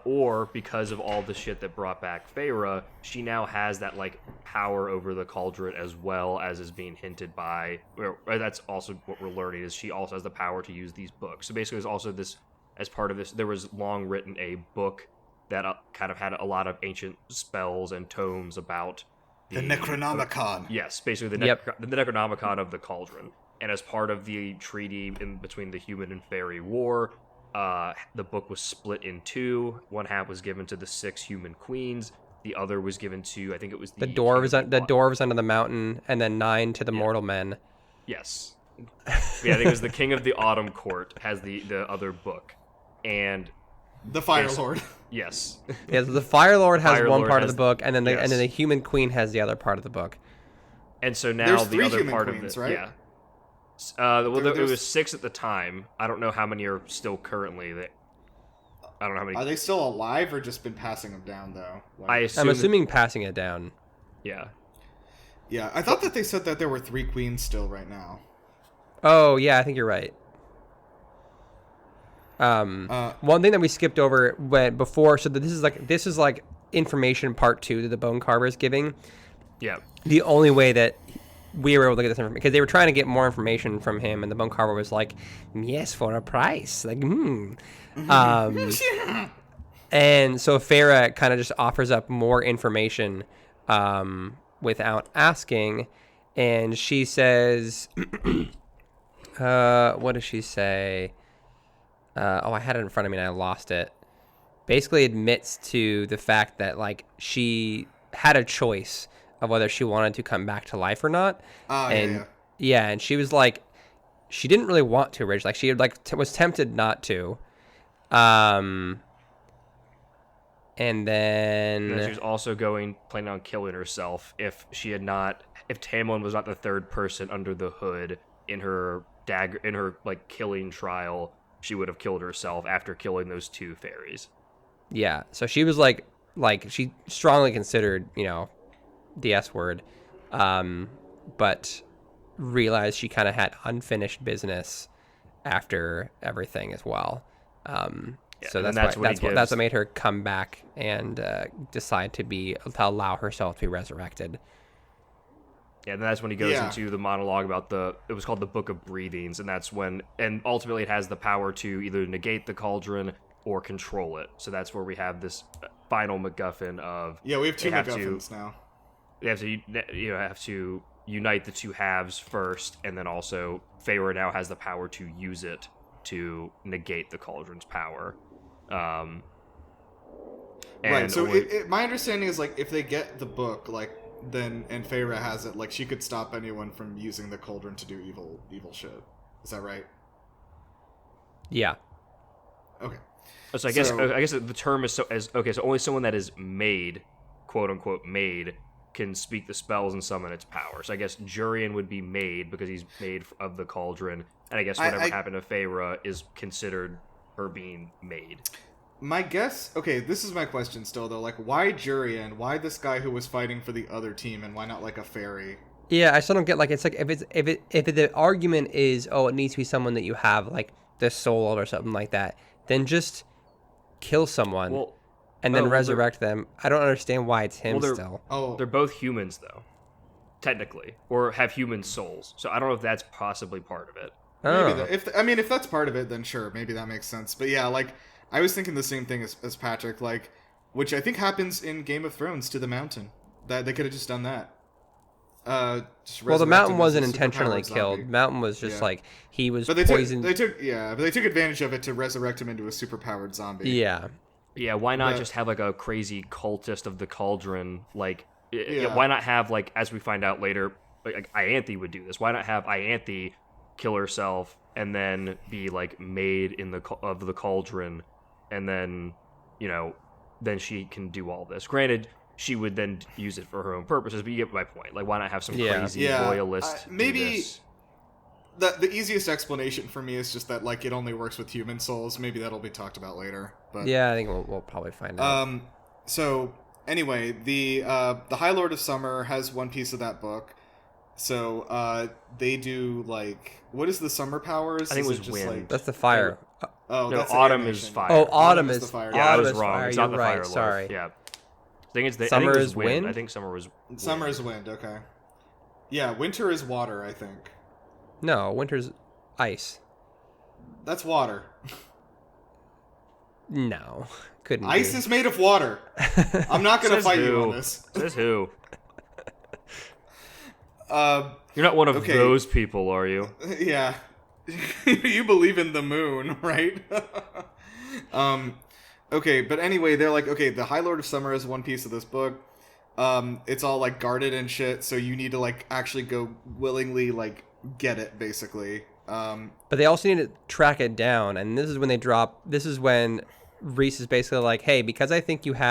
Or because of all the shit that brought back Feyre, she now has that, like, power over the cauldron, as well as is being hinted by... Or that's also what we're learning, is she also has the power to use these books. So basically, there's also this... As part of this, there was long written a book that kind of had a lot of ancient spells and tomes about the Necronomicon. Yes, basically the Necronomicon of the Cauldron. And as part of the treaty in between the Human and Fairy War, the book was split in two. One half was given to the 6 human queens. The other was given to, I think it was the dwarves under the mountain, and then 9 to the mortal men. Yes. Yeah, I think it was the King of the Autumn Court has the other book. And the Fire Lord. Yes. Yeah, the Fire Lord has one part of the book, and then the Human Queen has the other part of the book. And so now there's the other human part queens, of right? it, it was 6 at the time. I don't know how many are still currently. I don't know how many. Are they still alive or just been passing them down though? I'm assuming passing it down. Yeah. Yeah, I thought that they said that there were 3 queens still right now. Oh yeah, I think you're right. One thing that we skipped over before, so this is like information part 2 that the Bone Carver is giving. Yeah. The only way that we were able to get this information, because they were trying to get more information from him, and the Bone Carver was like, "Yes, for a price." Like, And so Feyre kind of just offers up more information without asking, and she says, what does she say? I had it in front of me and I lost it. Basically admits to the fact that, like, she had a choice of whether she wanted to come back to life or not. And she was like, she didn't really want to originally. Like, she was tempted not to. And then she was also planning on killing herself if Tamlin was not the third person under the hood in her killing trial. She would have killed herself after killing those 2 fairies. Yeah, so she was like she strongly considered, the S word, but realized she kind of had unfinished business after everything as well. So that's what made her come back and decide to allow herself to be resurrected. Yeah, and that's when he goes into the monologue about it was called the Book of Breathings, and that's when, and ultimately it has the power to either negate the cauldron or control it. So that's where we have this final MacGuffin of... Yeah, we have 2 MacGuffins now. They have to unite the 2 halves first, and then also Feyre now has the power to use it to negate the cauldron's power. Right, so my understanding is, like, if they get the book, like, and Feyre has it, like, she could stop anyone from using the cauldron to do evil shit. Is that right? Yeah. Okay. So I guess the term is so only someone that is made, quote unquote made, can speak the spells and summon its power. So I guess Jurian would be made because he's made of the cauldron, and I guess whatever happened to Feyre is considered her being made. My guess, okay, this is my question still, though. Like, why Jurian? Why this guy who was fighting for the other team, and why not, like, a fairy? Yeah, I still don't get, like, it's like, if the argument is, it needs to be someone that you have, like, the soul or something like that, then just kill someone and then resurrect them. I don't understand why it's him still. They're both humans, though, technically, or have human souls. So I don't know if that's possibly part of it. Maybe if that's part of it, then sure, maybe that makes sense. But yeah, like, I was thinking the same thing as Patrick, like, which I think happens in Game of Thrones to the Mountain. That they could have just done that. Well, the Mountain wasn't superpowered intentionally killed. zombie. Mountain was just Yeah. like he was But poisoned. they took advantage of it to resurrect him into a superpowered zombie. Yeah. Yeah, why not But- just have like a crazy cultist of the cauldron? Like, Yeah. why not have like, as we find out later, like Ianthe would do this. Why not have Ianthe kill herself and then be like made in the of the cauldron, and then then she can do all this. Granted, she would then use it for her own purposes, but you get my point. Like, why not have some crazy Yeah. loyalist Maybe- do this? The easiest explanation for me is just that like it only works with human souls. Maybe that'll be talked about later. But Yeah, I think we'll probably find out. So anyway, the High Lord of Summer has one piece of that book. So they do like, what is the summer powers? I think it Is was just wind. like, That's the fire. oh, No, that's the autumn animation. is fire. Oh, autumn is is the fire. Yeah, I lord. was is wrong. fire. It's not You're the right. fire lord. Sorry. Yeah. I think it's Summer I think it was is wind? I think summer was Summer is wind. Okay. Yeah, winter is water. I think No, winter's ice. that's water. No, couldn't. Ice be. is made of water. I'm not gonna Says fight you who? on this. Says who? Uh, You're not one of Okay. those people, are you? yeah. You believe in the moon, right? Okay, but anyway, they're like, okay, the High Lord of Summer is one piece of this book. It's all like guarded and shit, so you need to like actually go willingly like get it, basically. But they also need to track it down, and this is when they drop. This is when Reese is basically like, "Hey, because you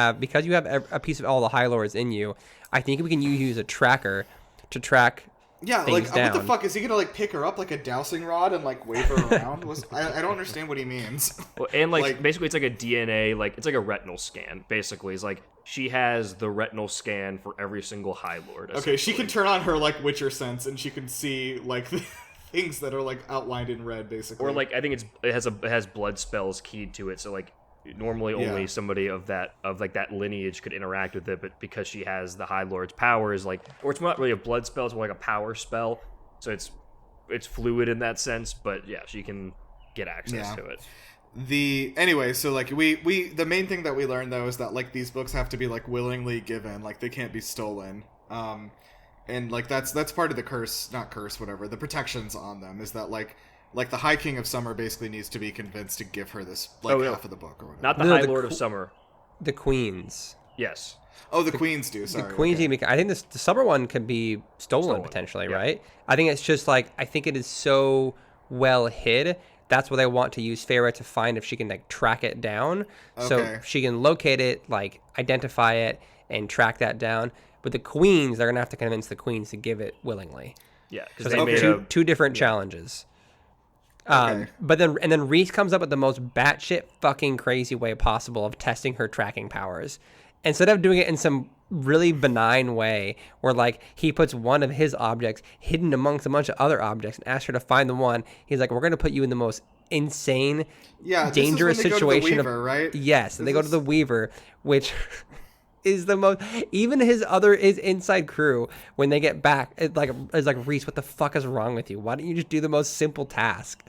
have a piece of all the High Lords in you, I think we can use a tracker to track." Yeah, things like what the down. fuck is he gonna like pick her up like a dowsing rod and like wave her around? I don't understand what he means. Well, and like, Like- basically, it's like a DNA, like it's like a retinal scan. Basically, it's like she has the retinal scan for every single High Lord. Okay, she essentially. can turn on her like Witcher sense and she can see like things that are like outlined in red, basically. Or like, I think it has blood spells keyed to it. So like, normally only Yeah. somebody of that lineage could interact with it, but because she has the High Lord's powers, like, or it's not really a blood spell, it's more like a power spell. So it's fluid in that sense, but yeah, she can get access Yeah. to it. Anyway, so like we the main thing that we learned though is that like these books have to be like willingly given, like they can't be stolen. And like that's part of the the protections on them is that like the High King of Summer basically needs to be convinced to give her this like Oh, no. half of the book or whatever. Not the No, High the Lord of qu- Summer. The queens. Yes. Oh, the queens do. Sorry, The queens okay. need to be, I think the summer one could be stolen potentially, yeah. right? I think it's just like, I think it is so well hid. That's what they want to use Feyre to find if she can like track it down. So Okay. she can locate it, like identify it and track that down. But the queens, they're going to have to convince the queens to give it willingly. Yeah, because Because they they made have a two different challenges. Okay. But then Reese comes up with the most batshit fucking crazy way possible of testing her tracking powers. Instead of doing it in some really benign way where like he puts one of his objects hidden amongst a bunch of other objects and asks her to find the one, he's like, we're going to put you in the most insane, Yeah, this dangerous is when they go to the situation Weaver, right? Yes, and they This go to the is- Weaver, which is the most. Even his inside crew when they get back, is like Reese, what the fuck is wrong with you? Why don't you just do the most simple task?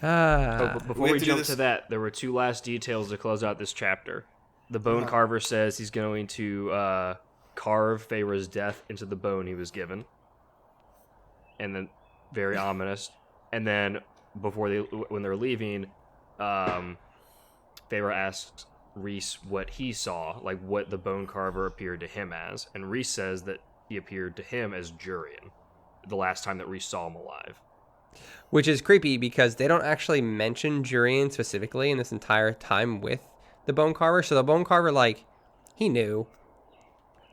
But before We we, have to do jump this- to that, there were two last details to close out this chapter. The bone carver says he's going to carve Feyre's death into the bone he was given, and then very ominous. And then when they're leaving, Feyre asks Reese what he saw, like what the bone carver appeared to him as, and Reese says that he appeared to him as Jurian, the last time that Reese saw him alive. Which is creepy because they don't actually mention Jurian specifically in this entire time with the bone carver. So the bone carver, like, he knew.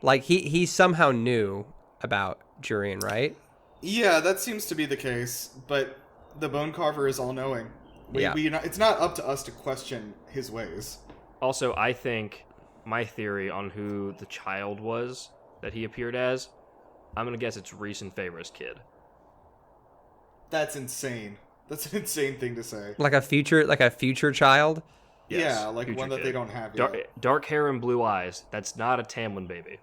Like, he somehow knew about Jurian, right? Yeah, that seems to be the case, but the Bone Carver is all-knowing. Yeah. It's not up to us to question his ways. Also, I think my theory on who the child was that he appeared as, I'm gonna guess it's Reese and Feyre's kid. That's insane. That's an insane thing to say. Like a future child. Yes, Yeah, like future one that kid. they don't have yet. Dark hair and blue eyes. That's not a Tamlin baby.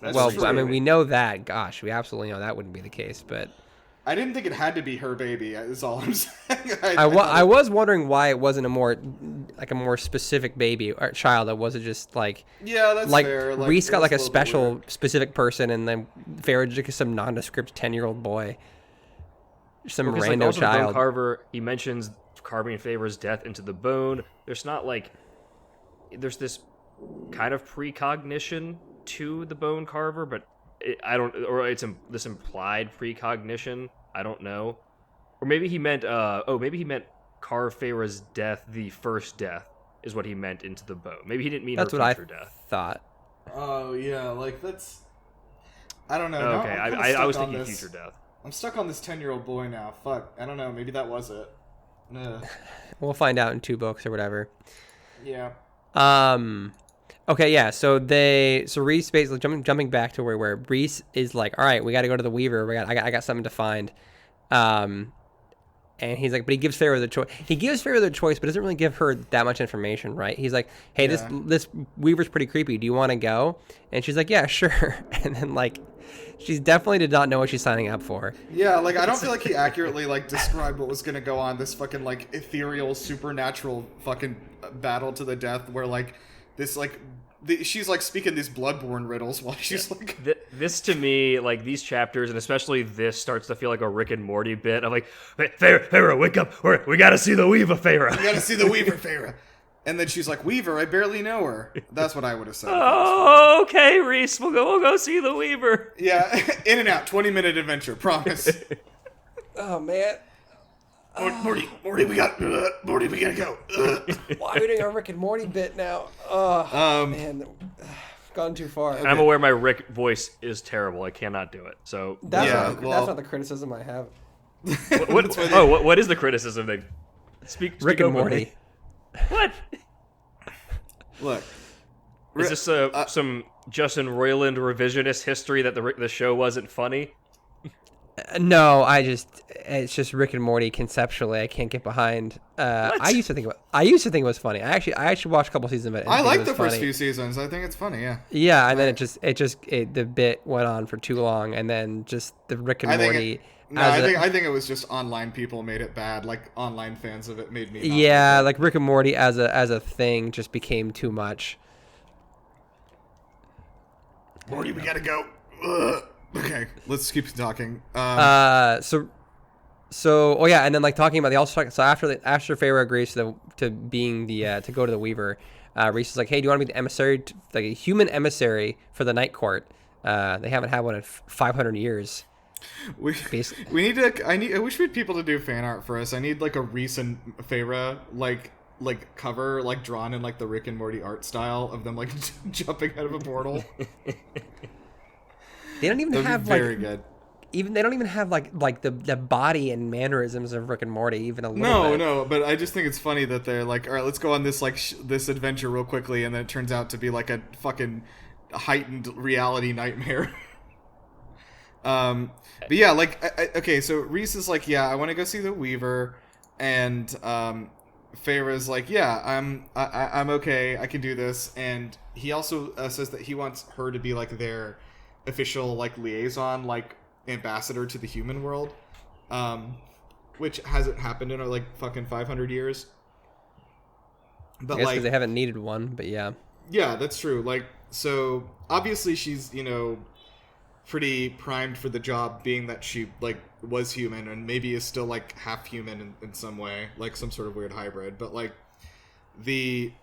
That's Well, true. I mean, we know that. Gosh, we absolutely know that wouldn't be the case. But I didn't think it had to be her baby. Is all I'm saying. I was wondering why it wasn't a more specific baby or child. It wasn't just like yeah, that's like fair. Like, Reese got like a little bit special weird. specific person, and then Farrah just some nondescript 10-year-old boy, some Because, rando also the bone child. carver, he mentions carving Favor's death into the bone. There's not like there's this kind of precognition to the bone carver, but this implied precognition. I don't know, or maybe he meant carve Favor's death, the first death, is what he meant into the bone. Maybe he didn't mean That's her what future death. thought. Oh yeah, like that's. I don't know. Okay, Now I'm kinda I was stuck on thinking this. future death. I'm stuck on this 10-year-old boy now. Fuck. I don't know. Maybe that was it. Ugh. We'll find out in 2 books or whatever. Yeah. Okay, yeah. So Reese basically jumping back to where Reese is like, all right, we got to go to the Weaver. I got something to find. And he's like, but he gives Farrah the choice. He gives Farrah the choice, but doesn't really give her that much information, right? He's like, hey, Yeah. this Weaver's pretty creepy. Do you want to go? And she's like, yeah, sure. And then like, she definitely did not know what she's signing up for. Yeah, like I don't feel like he accurately like described what was gonna go on this fucking like ethereal supernatural fucking battle to the death where like this like she's like speaking these bloodborne riddles while she's like This to me, like these chapters, and especially this, starts to feel like a Rick and Morty bit. I'm like, Farrah, wake up! We gotta see the Weaver, Farrah. you gotta see the Weaver, Farrah. And then she's like, Weaver, I barely know her. That's what I would have said. Oh, okay, Reese, we'll go see the Weaver. Yeah, in and out, 20-minute adventure, promise. Oh man, Morty, we gotta go. why are we doing a Rick and Morty bit now? Oh man, gone too far. I'm aware my Rick voice is terrible. I cannot do it. So That's, Yeah, not, well- that's not the criticism I have. what is the criticism then? Speak Rick and openly. Morty. What? Look, Is this some Justin Roiland revisionist history that the show wasn't funny? No, it's just Rick and Morty conceptually. I can't get behind. I used to think it was funny. I actually watched a couple seasons of it. And I think it like was the first funny. few seasons. I think it's funny, yeah. Yeah, and then the bit went on for too long, and then just the Rick and Morty. I think it was just online people made it bad. Like online fans of it made me. Not Yeah, like like Rick and Morty as a thing just became too much. it. Morty, we gotta go. Ugh. Okay, let's keep talking. So oh yeah, and then like talking about so after Farrah agrees to being the to go to the Weaver, Reese is like, hey, do you want to be the emissary, like a human emissary for the Night Court? They haven't had one in 500 years. we need to. I wish we had people to do fan art for us. I need like a Reese and Farrah like cover like drawn in like the Rick and Morty art style of them like jumping out of a portal. They don't even That'd have be very like good. they don't even have like the body and mannerisms of Rick and Morty even a little bit. No, but I just think it's funny that they're like, all right, let's go on this like this adventure real quickly, and then it turns out to be like a fucking heightened reality nightmare. But yeah, like okay, so Reese is like, yeah, I want to go see the Weaver, and Farrah's like, yeah, I'm okay, I can do this, and he also says that he wants her to be like their official like liaison, like ambassador to the human world, which hasn't happened in like fucking 500 years. But I guess like because they haven't needed one, but yeah. Yeah, that's true. Like, so obviously she's, pretty primed for the job, being that she like was human and maybe is still like half human in some way, like some sort of weird hybrid. But like she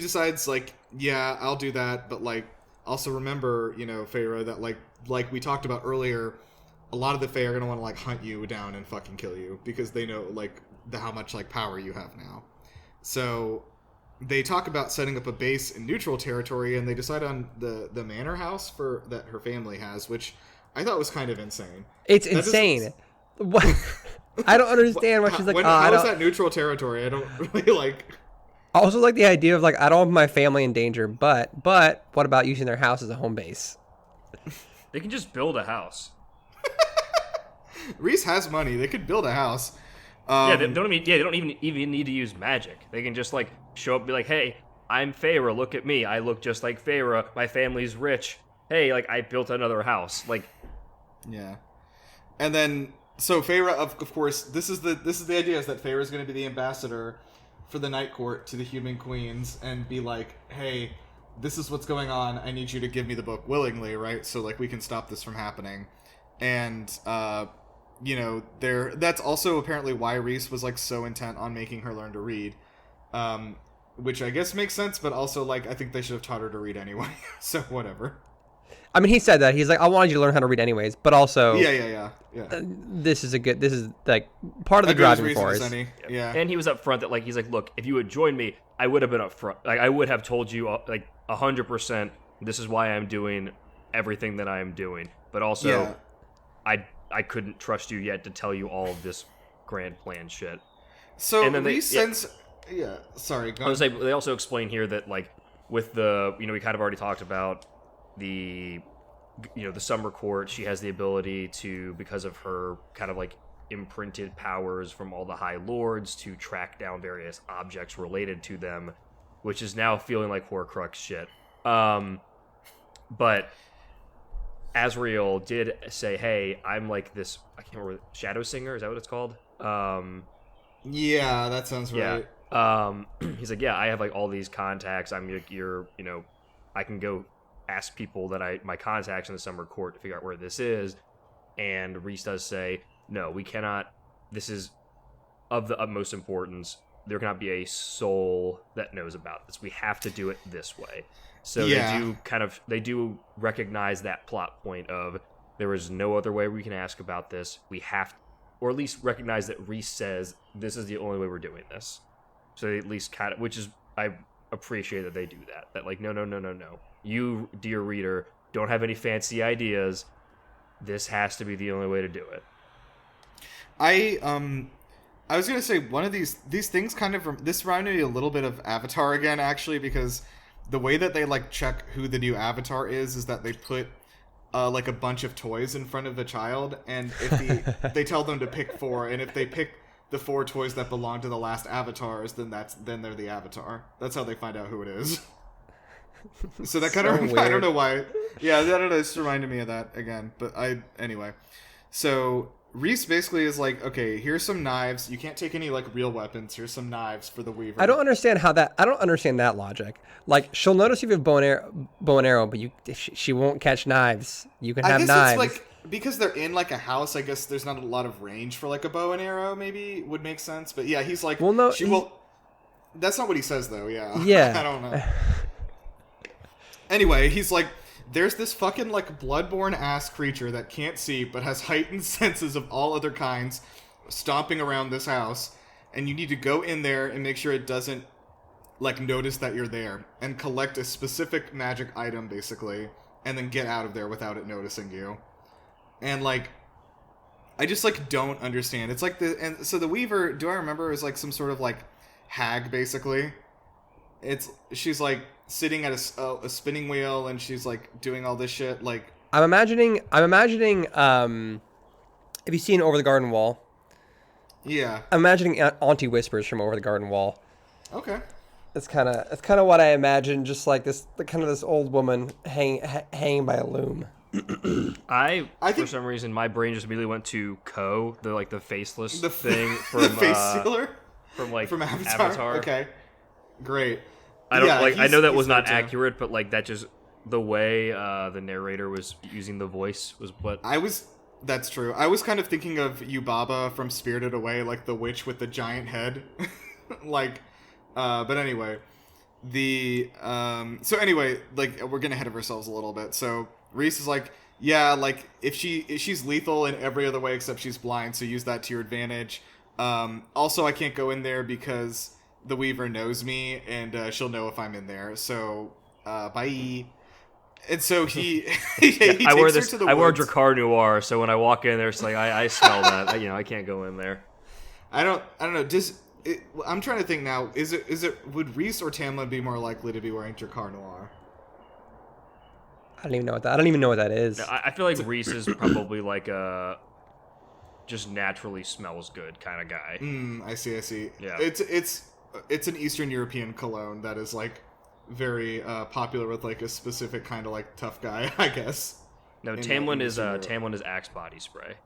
decides like, yeah, I'll do that, but like also remember, Feyre, that like we talked about earlier, a lot of the Fae are gonna want to like hunt you down and fucking kill you because they know like how much like power you have now. So they talk about setting up a base in neutral territory, and they decide on the manor house that her family has, which I thought was kind of insane. It's insane. What? I don't understand why she's like, how is that neutral territory? I don't really like. I also like the idea of like, I don't want my family in danger, but what about using their house as a home base? They can just build a house. Reese has money. They could build a house. They don't even need to use magic. They can just like show up and be like, hey, I'm Feyre, look at me. I look just like Feyre. My family's rich. Hey, like I built another house. Like, yeah. And then so Feyre, of course, this is the idea, is that Feyre is going to be the ambassador for the Night Court to the Human Queens and be like, hey, this is what's going on. I need you to give me the book willingly, right? So like we can stop this from happening. And you know, that's also apparently why Rhys was like so intent on making her learn to read. Which I guess makes sense, but also like I think they should have taught her to read anyway. So whatever. I mean, he said that. He's like, I wanted you to learn how to read anyways, but also... Yeah. This is like, part of the driving force. Yeah. And he was up front that, like, he's like, look, if you had joined me, I would have been up front. Like, I would have told you, like, 100%, this is why I'm doing everything that I am doing. But also, I couldn't trust you yet to tell you all of this grand plan shit. So, and then Rhys sends... Yeah, sorry, go on. I was like, they also explain here that, like, with the, you know, we kind of already talked about the, you know, the Summer Court, she has the ability to, because of her kind of like imprinted powers from all the High Lords, to track down various objects related to them, which is now feeling like Horcrux shit. But Azriel did say, hey, I'm like this, I can't remember, Shadow Singer, is that what it's called? Yeah, that sounds right. He's like, yeah, I have like all these contacts, I'm your, you know, I can go ask people that my contacts in the Summer Court to figure out where this is. And Rhys does say, no, we cannot, this is of the utmost importance. There cannot be a soul that knows about this. We have to do it this way. So they do recognize that plot point of there is no other way we can ask about this. We have, or at least recognize that Rhys says this is the only way we're doing this. So they at least kind of, which is, I appreciate that they do that. That like, no. You, dear reader, don't have any fancy ideas. This has to be the only way to do it. I was gonna say one of these things kind of this reminded me a little bit of Avatar again, actually, because the way that they like check who the new Avatar is that they put like a bunch of toys in front of a child, and if they tell them to pick 4, and if they pick the 4 toys that belong to the last avatars, then they're the Avatar. That's how they find out who it is. So that kind of weird. I don't know why. Yeah, I don't know. It's reminded me of that again. But anyway. So Rhys basically is like, okay, here's some knives. You can't take any like real weapons. Here's some knives for the Weaver. I don't understand that logic. Like, she'll notice you have bow and arrow, but she won't catch knives. You can have knives. It's like, because they're in like a house, I guess there's not a lot of range for like a bow and arrow. Maybe would make sense. But yeah, he's like, well, no, that's not what he says though. Yeah. Yeah. I don't know. Anyway, he's like, there's this fucking, like, bloodborne-ass creature that can't see, but has heightened senses of all other kinds, stomping around this house, and you need to go in there and make sure it doesn't, like, notice that you're there, and collect a specific magic item, basically, and then get out of there without it noticing you. And, like, I just, like, don't understand. It's like and so the Weaver, do I remember, is, like, some sort of, like, hag, basically. She's, like, sitting at a spinning wheel, and she's like doing all this shit. Like, I'm imagining have you seen Over the Garden Wall? Yeah, I'm imagining Auntie Whispers from Over the Garden Wall. Okay, It's kind of what I imagine, just like this old woman hanging by a loom. I think, for some reason, my brain just immediately went to Ko, the faceless thing from the face sealer from Avatar. Okay, great. I don't I know that was not accurate, but like that just the way the narrator was using the voice was what That's true. I was kind of thinking of Yubaba from Spirited Away, like the witch with the giant head. Like, but anyway, so anyway, like we're getting ahead of ourselves a little bit. So Rhys is like, yeah, like if she's lethal in every other way except she's blind, so use that to your advantage. Also, I can't go in there because the Weaver knows me, and she'll know if I'm in there. So, bye. And so he takes her to the woods. I wear Drakkar Noir, so when I walk in there, it's like I smell that. I can't go in there. I don't know. I'm trying to think now. Would Rhys or Tamlin be more likely to be wearing Drakkar Noir? I don't even know what that is. I feel like Rhys is probably like a just naturally smells good kind of guy. I see. Yeah. It's an Eastern European cologne that is like very popular with like a specific kind of like tough guy, I guess. No, Tamlin is Axe body spray.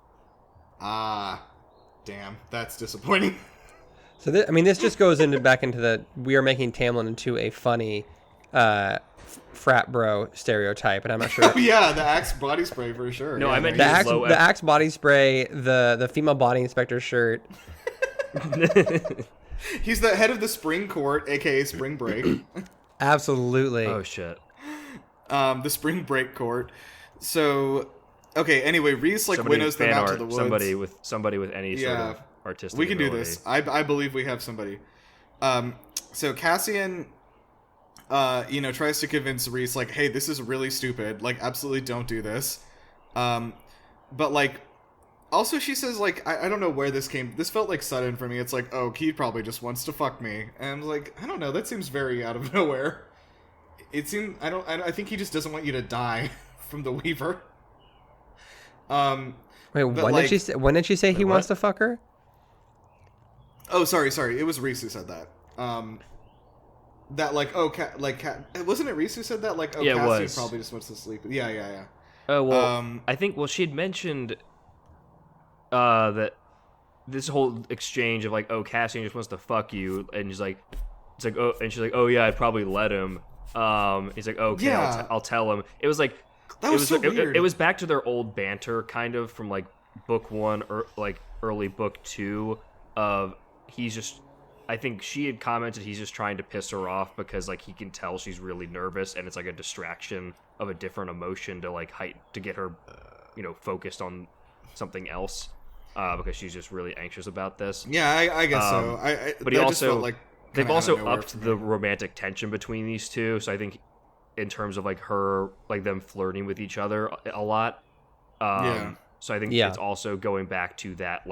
Damn, that's disappointing. So this just goes back into the we are making Tamlin into a funny frat bro stereotype, and I'm not sure. Oh, yeah, the Axe body spray for sure. No, yeah, I meant the He's Axe body spray, the female body inspector shirt. He's the head of the Spring Court, aka Spring Break. Absolutely. Oh shit. The Spring Break Court. So, okay. Anyway, Reese winnows them out to the woods. Somebody with any sort of artistic. We can ability. do this. I believe we have somebody. So Cassian, tries to convince Reese, like, hey, this is really stupid. Like, absolutely don't do this. But like, also she says, like, I don't know where this came. This felt like sudden for me. It's like, oh, he probably just wants to fuck me, and I'm like, I don't know. That seems very out of nowhere. It seemed I think he just doesn't want you to die from the Weaver. Wait, when did she say he wants to fuck her? Oh, sorry. It was Reese who said that. That like, wasn't it Reese who said that? Like, oh, yeah, Cassian probably just wants to sleep. Yeah. Oh well, I think she'd mentioned that this whole exchange of like, oh, Cassian just wants to fuck you, and she's like, oh yeah, I'd probably let him. He's like, okay, yeah. I'll tell him. It was like weird. It was back to their old banter, kind of from like book 1 or like early book 2. Of he's just, I think she had commented he's just trying to piss her off because like he can tell she's really nervous, and it's like a distraction of a different emotion to like to get her, focused on something else, because she's just really anxious about this. Yeah, I guess so. But he also felt like they've also upped the romantic tension between these two, so I think in terms of like them flirting with each other a lot. So I think it's also going back to that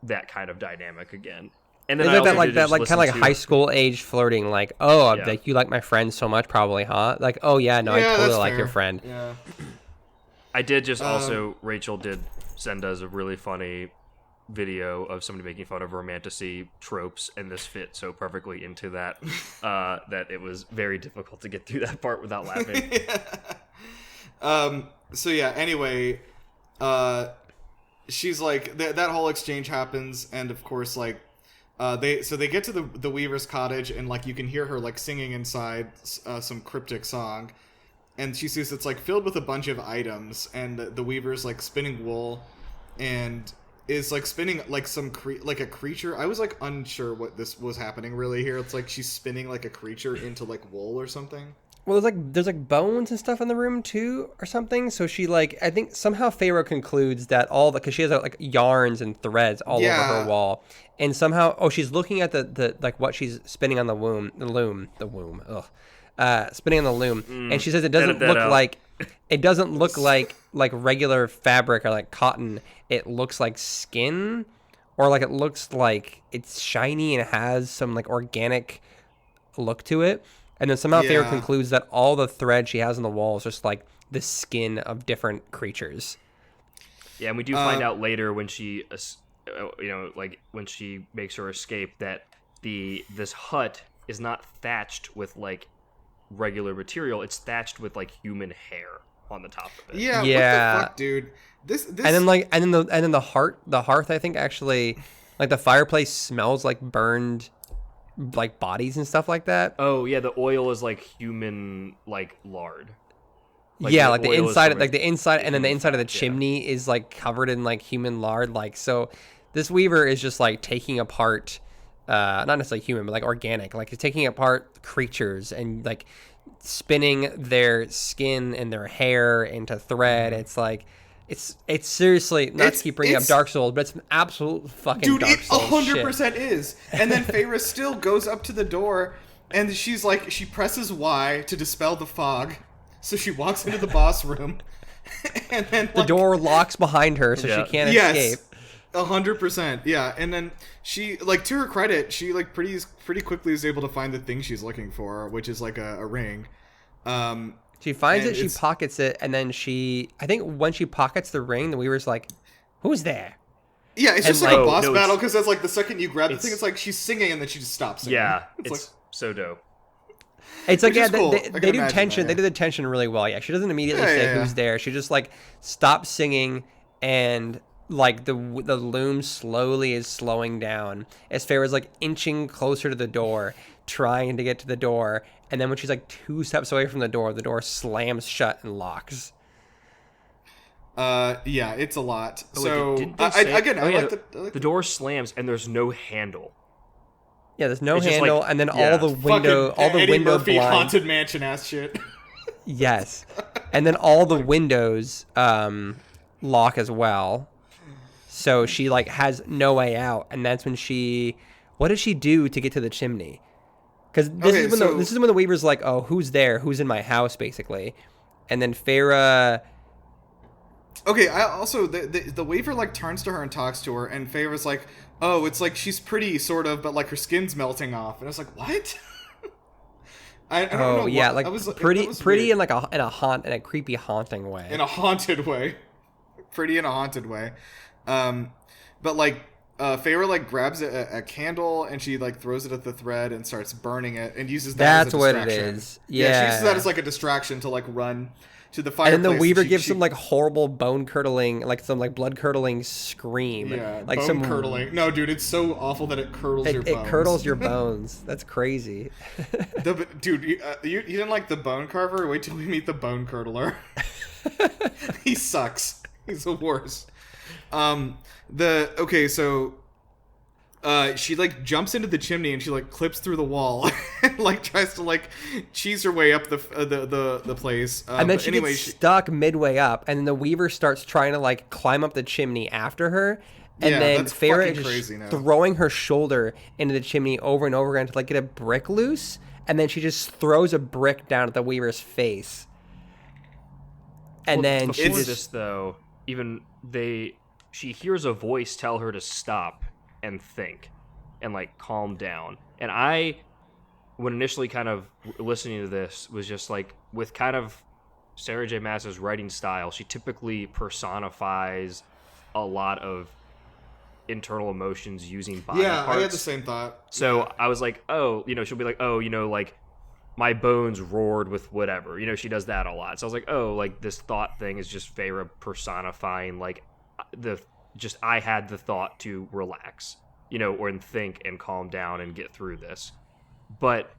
that kind of dynamic again. And then that kind of like high school age flirting, like, oh, Yeah. like you like my friend so much, probably, huh? Like, oh yeah, no, I totally like your friend. Yeah. I did just also, Rachel did send us a really funny video of somebody making fun of romantasy tropes, and this fit so perfectly into that that it was very difficult to get through that part without laughing. So yeah, anyway, she's like, that whole exchange happens, and of course, like, they get to the Weaver's cottage, and like you can hear her like singing inside some cryptic song, and she sees it's like filled with a bunch of items, and the Weaver's like spinning wool, and is like spinning like some like a creature. I was like unsure what this was happening really here. It's like she's spinning like a creature into like wool or something. Well, there's like bones and stuff in the room too, or something. So she I think somehow Pharaoh concludes that because she has like yarns and threads all over her wall, and somehow she's looking at the like what she's spinning on the loom. Spinning on the loom, and she says it doesn't look like regular fabric or like cotton. It looks like skin, or like it looks like it's shiny and has some like organic look to it. And then somehow Pharaoh concludes that all the thread she has on the wall is just like the skin of different creatures. Yeah, and we do find out later when she, when she makes her escape, that this hut is not thatched with like regular material. It's thatched with like human hair on the top of it. Yeah. What the fuck, dude? This and then the hearth I think actually, like the fireplace smells like burned like bodies and stuff like that. Oh yeah, the oil is like human like lard. Like the inside, and then the inside of the chimney is like covered in like human lard. Like, so this Weaver is just like taking apart, not necessarily human, but like organic. Like he's taking apart creatures and like spinning their skin and their hair into thread. It's like, it's seriously not to keep bringing up Dark Souls, but it's an absolute fucking Dark Souls shit. Dude, it 100% is. And then Feyre still goes up to the door, and she's like, she presses Y to dispel the fog. So she walks into the boss room, and then the door locks behind her, so she can't escape. 100%. Yeah, and then she, like, to her credit, she like pretty quickly is able to find the thing she's looking for, which is like a ring. She finds it, she pockets it, and then I think when she pockets the ring, the Weaver's like, "Who's there?" Yeah, it's just like a boss battle, because that's like the second you grab the thing, it's like she's singing, and then she just stops singing. Yeah, it's like, so dope. It's like, yeah, cool. they do tension. They do the tension really well. Yeah, she doesn't immediately say who's there. She just like stops singing, and like the loom slowly is slowing down as Feyre's like inching closer to the door, trying to get to the door, and then when she's like 2 steps away from the door slams shut and locks. Yeah, it's a lot. Oh, so didn't they say- the door slams and there's no handle. Yeah, there's no It's just handle, like- and then yeah. all the window Eddie Murphy blinds. haunted mansion ass shit. Yes, and then all the windows lock as well. So she like has no way out, and that's when what does she do to get to the chimney? Because this is when the Weaver's like, oh, who's there? Who's in my house, basically, and then Feyre. Okay, I also the Weaver like turns to her and talks to her, and Feyre's like, oh, it's like she's pretty sort of, but like her skin's melting off, and I was like, what? I don't know. Yeah, what, like I was, pretty weird. in like in a creepy haunting way. In a haunted way, pretty in a haunted way. But like Feyre like grabs a candle and she like throws it at the thread and starts burning it and uses that as a distraction. That's what it is. Yeah, she uses that as like a distraction to like run to the fireplace. And then the Weaver gives some like horrible bone curdling, like some like blood curdling scream. Yeah, like bone curdling. No, dude, it's so awful that it curdles your bones. It curdles your bones. That's crazy. Dude, you didn't like the bone carver? Wait till we meet the bone curdler. He sucks. He's the worst. She like jumps into the chimney and she like clips through the wall and like tries to like cheese her way up the place. And then she gets stuck midway up, and then the Weaver starts trying to like climb up the chimney after her. And then Feyre is just throwing her shoulder into the chimney over and over again to like get a brick loose, and then she just throws a brick down at the Weaver's face. And then before this though, she hears a voice tell her to stop and think and like calm down. And I, when initially kind of listening to this, was just like, with kind of Sarah J. Maas's writing style, she typically personifies a lot of internal emotions using body parts. I had the same thought. So I was like, oh, she'll be like, oh, like my bones roared with whatever. She does that a lot. So I was like, oh, like this thought thing is just Feyre personifying like I had the thought to relax, or think and calm down and get through this. But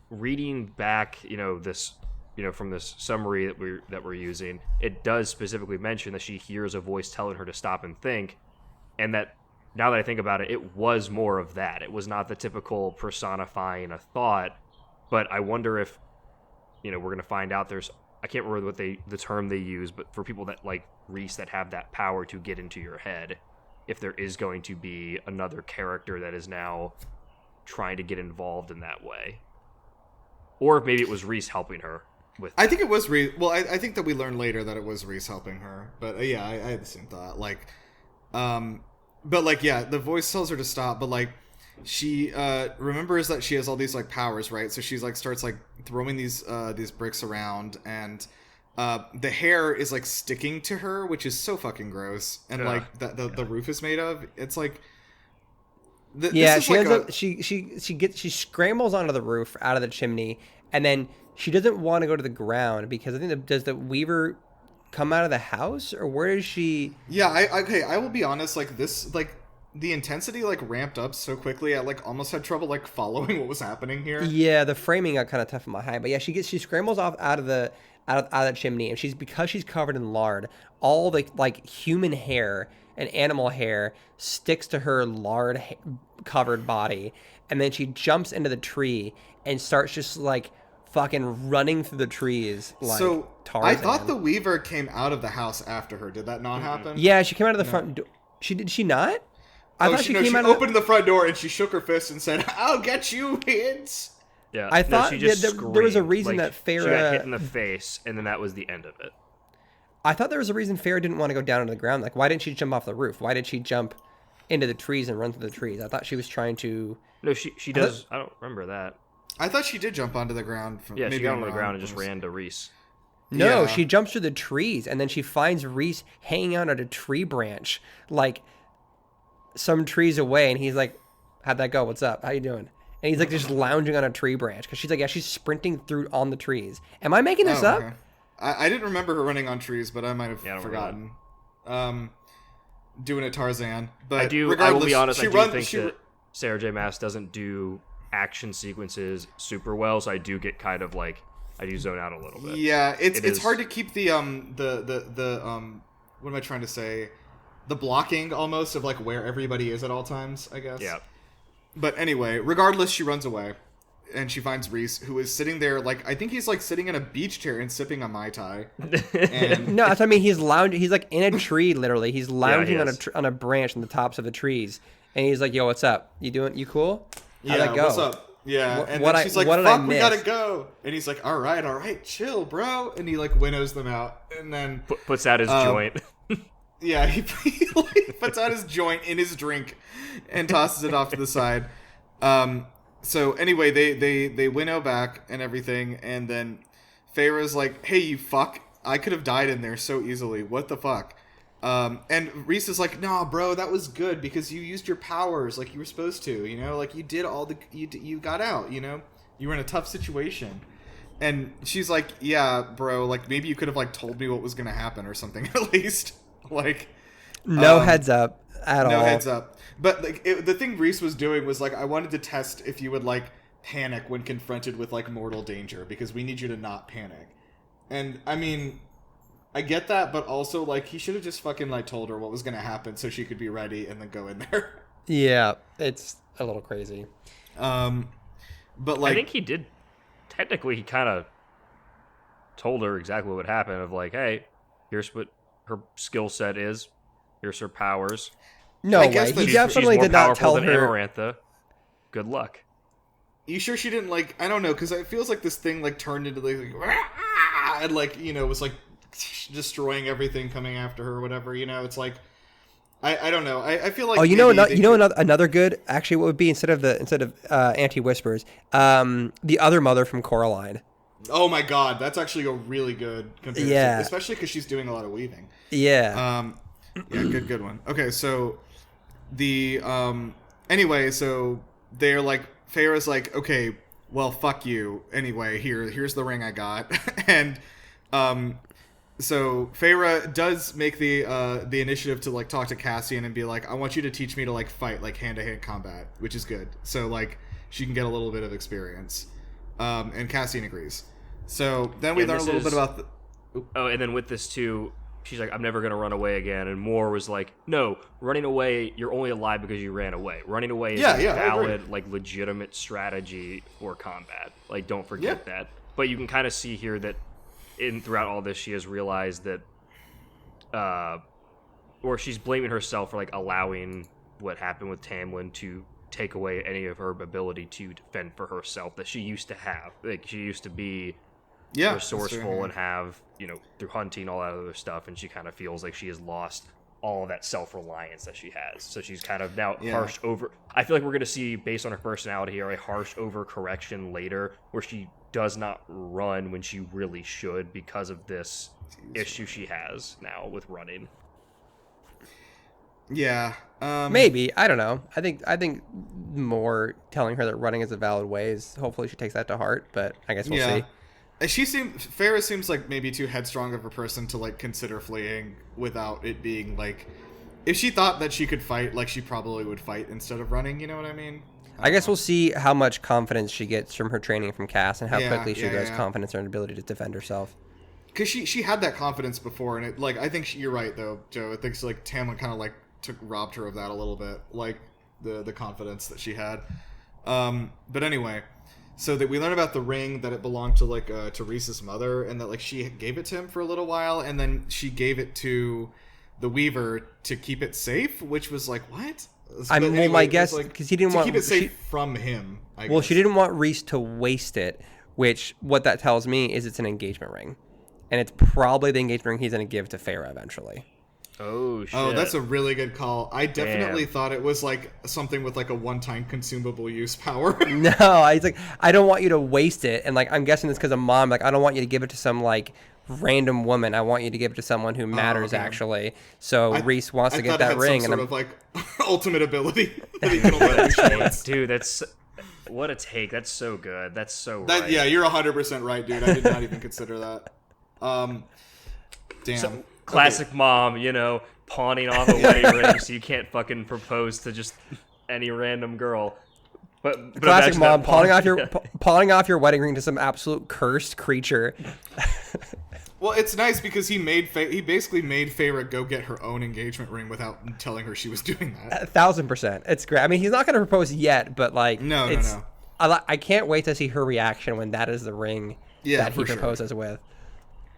reading back, this, from this summary that we're using, it does specifically mention that she hears a voice telling her to stop and think, and that now that I think about it, it was more of that. It was not the typical personifying a thought, but I wonder if, we're going to find out I can't remember what the term they use, but for people that like Rhys that have that power to get into your head, if there is going to be another character that is now trying to get involved in that way. Or if maybe it was Rhys helping her with that. I think it was Rhys. Well, I think that we learned later that it was Rhys helping her. But yeah, I had the same thought. Like, but like, yeah, the voice tells her to stop, but like, she remembers that she has all these like powers, right? So she's like starts like throwing these bricks around, and the hair is like sticking to her, which is so fucking gross. And like the roof is made of, it's like she scrambles onto the roof out of the chimney, and then she doesn't want to go to the ground because I think does the Weaver come out of the house, or where is she? Yeah, I will be honest, like this, like the intensity like ramped up so quickly, I like almost had trouble like following what was happening here. Yeah, the framing got kind of tough in my eye, but yeah, she scrambles off out of the chimney, and because she's covered in lard, all the like human hair and animal hair sticks to her lard covered body, and then she jumps into the tree and starts just like fucking running through the trees like so Tarzan. I thought the Weaver came out of the house after her. Did that not happen? Yeah, she came out of the front door. Did she not? I thought she opened the front door and she shook her fist and said, "I'll get you, kids." Yeah, I thought she just there was a reason like, that Feyre she got hit in the face, and then that was the end of it. I thought there was a reason Feyre didn't want to go down into the ground. Like, why didn't she jump off the roof? Why did she jump into the trees and run through the trees? I thought she was trying to. No, she does. I don't remember that. I thought she did jump onto the ground. Yeah, she got onto the ground and just ran to Rhys. No, Yeah. she jumps through the trees, and then she finds Rhys hanging out at a tree branch, like some trees away, and he's like, "How'd that go? What's up? How you doing?" And he's like just lounging on a tree branch because she's like, yeah, she's sprinting through on the trees. Am I making this up? Okay. I didn't remember her running on trees, but I might have forgotten. doing a Tarzan. But I will regardless, be honest, she I do runs, think she, that Sarah J. Maas doesn't do action sequences super well, so I do get kind of like, I do zone out a little bit. Yeah, it's is hard to keep the what am I trying to say? The blocking almost of like where everybody is at all times, I guess. Yeah. But anyway, regardless, she runs away. And she finds Reese, who is sitting there, like, I think he's, like, sitting in a beach chair and sipping a Mai Tai. And No, that's what I mean. He's lounging. He's like in a tree, literally. He's lounging he on is. on a branch on the tops of the trees, and he's like, "Yo, what's up? You cool? How'd yeah, that go? what's up? Yeah, and what then I- she's like, what did I fuck, we gotta miss? go. And he's like, all right, chill, bro. And he, like, winnows them out. And then, Puts out his joint. yeah, he puts out his joint in his drink and tosses it off to the side. So anyway, they winnow back and everything, and then Feyre's like, hey, you fuck, I could have died in there so easily. What the fuck? And Reese is like, nah, bro, that was good because you used your powers like you were supposed to, you know? Like, you did all the... You got out, you know? You were in a tough situation. And she's like, yeah, bro, like, maybe you could have, like, told me what was gonna happen or something, at least. Like... No heads up at all. No heads up. But like the thing Reese was doing was like, I wanted to test if you would like panic when confronted with like mortal danger, because we need you to not panic. And I mean, I get that, but also like he should have just fucking like told her what was gonna happen so she could be ready and then go in there. Yeah, it's a little crazy. But like, I think he did. Technically, he kind of told her exactly what would happen. Of like, hey, here's what her skill set is. Here's her powers. No I guess way. that He she's definitely more did not powerful tell than her. Amarantha. Good luck. you sure she didn't like? I don't know, because it feels like this thing like turned into like and like, you know, was like destroying everything coming after her or whatever. You know, it's like. I don't know. I feel like Oh, maybe another good. Actually, what would be instead of Auntie Whispers, the other mother from Coraline. Oh my god, that's actually a really good comparison. Yeah. Especially because she's doing a lot of weaving. Yeah. Yeah, good one. Okay, so the anyway, so they're like, Feyre's like, okay, well, fuck you. Anyway, here's the ring I got, and so Feyre does make the initiative to like talk to Cassian and be like, I want you to teach me to like fight like hand-to-hand combat, which is good. So like she can get a little bit of experience. And Cassian agrees. So then we learn a little bit about the... Oh, and then with this too, she's like, I'm never going to run away again. And Moore was like, no, running away, you're only alive because you ran away. Running away is a valid, like, legitimate strategy for combat. Like, don't forget that. But you can kind of see here that throughout all this, she has realized that, or she's blaming herself for, like, allowing what happened with Tamlin to take away any of her ability to defend for herself that she used to have. Like, she used to be resourceful and have, you know, through hunting, all that other stuff, and she kind of feels like she has lost all of that self-reliance that she has. So she's kind of now harsh over... I feel like we're going to see, based on her personality here, a harsh overcorrection later where she does not run when she really should because of this issue she has now with running. Yeah. Maybe. I don't know. I think more telling her that running is a valid way is hopefully she takes that to heart, but I guess we'll see. Farrah seems like maybe too headstrong of a person to like consider fleeing without it being like, if she thought that she could fight, like she probably would fight instead of running, you know what I mean? I guess we'll see how much confidence she gets from her training from Cass and how quickly she grows confidence in her ability to defend herself. Because she had that confidence before, and it like, I think you're right though, Joe. I think like Tamlin kind of like robbed her of that a little bit, like the confidence that she had. But anyway, so that we learn about the ring, that it belonged to like to Reese's mother, and that like she gave it to him for a little while, and then she gave it to the Weaver to keep it safe, which was like, what? I mean, well, my guess, because he didn't want to keep it safe from him. Well, she didn't want Reese to waste it, which what that tells me is it's an engagement ring, and it's probably the engagement ring he's going to give to Farrah eventually. Oh, shit. Oh, that's a really good call. I definitely thought it was like something with like a one-time consumable use power. No, he's like, I don't want you to waste it. And like, I'm guessing it's because of mom. Like, I don't want you to give it to some like random woman. I want you to give it to someone who matters actually. So Reese wants to get that ring. Some and sort of like ultimate ability that he can only dude, that's what a take. That's so good. That's so right. Yeah, you're 100% right, dude. I did not even consider that. Damn. classic mom, you know, pawning off a wedding ring so you can't fucking propose to just any random girl. But Classic imagine mom that pawning off your wedding ring to some absolute cursed creature. Well, it's nice because he basically made Feyre go get her own engagement ring without telling her she was doing that. 1,000%. It's great. I mean, he's not going to propose yet, but like, No. I can't wait to see her reaction when that is the ring that he for sure. proposes with.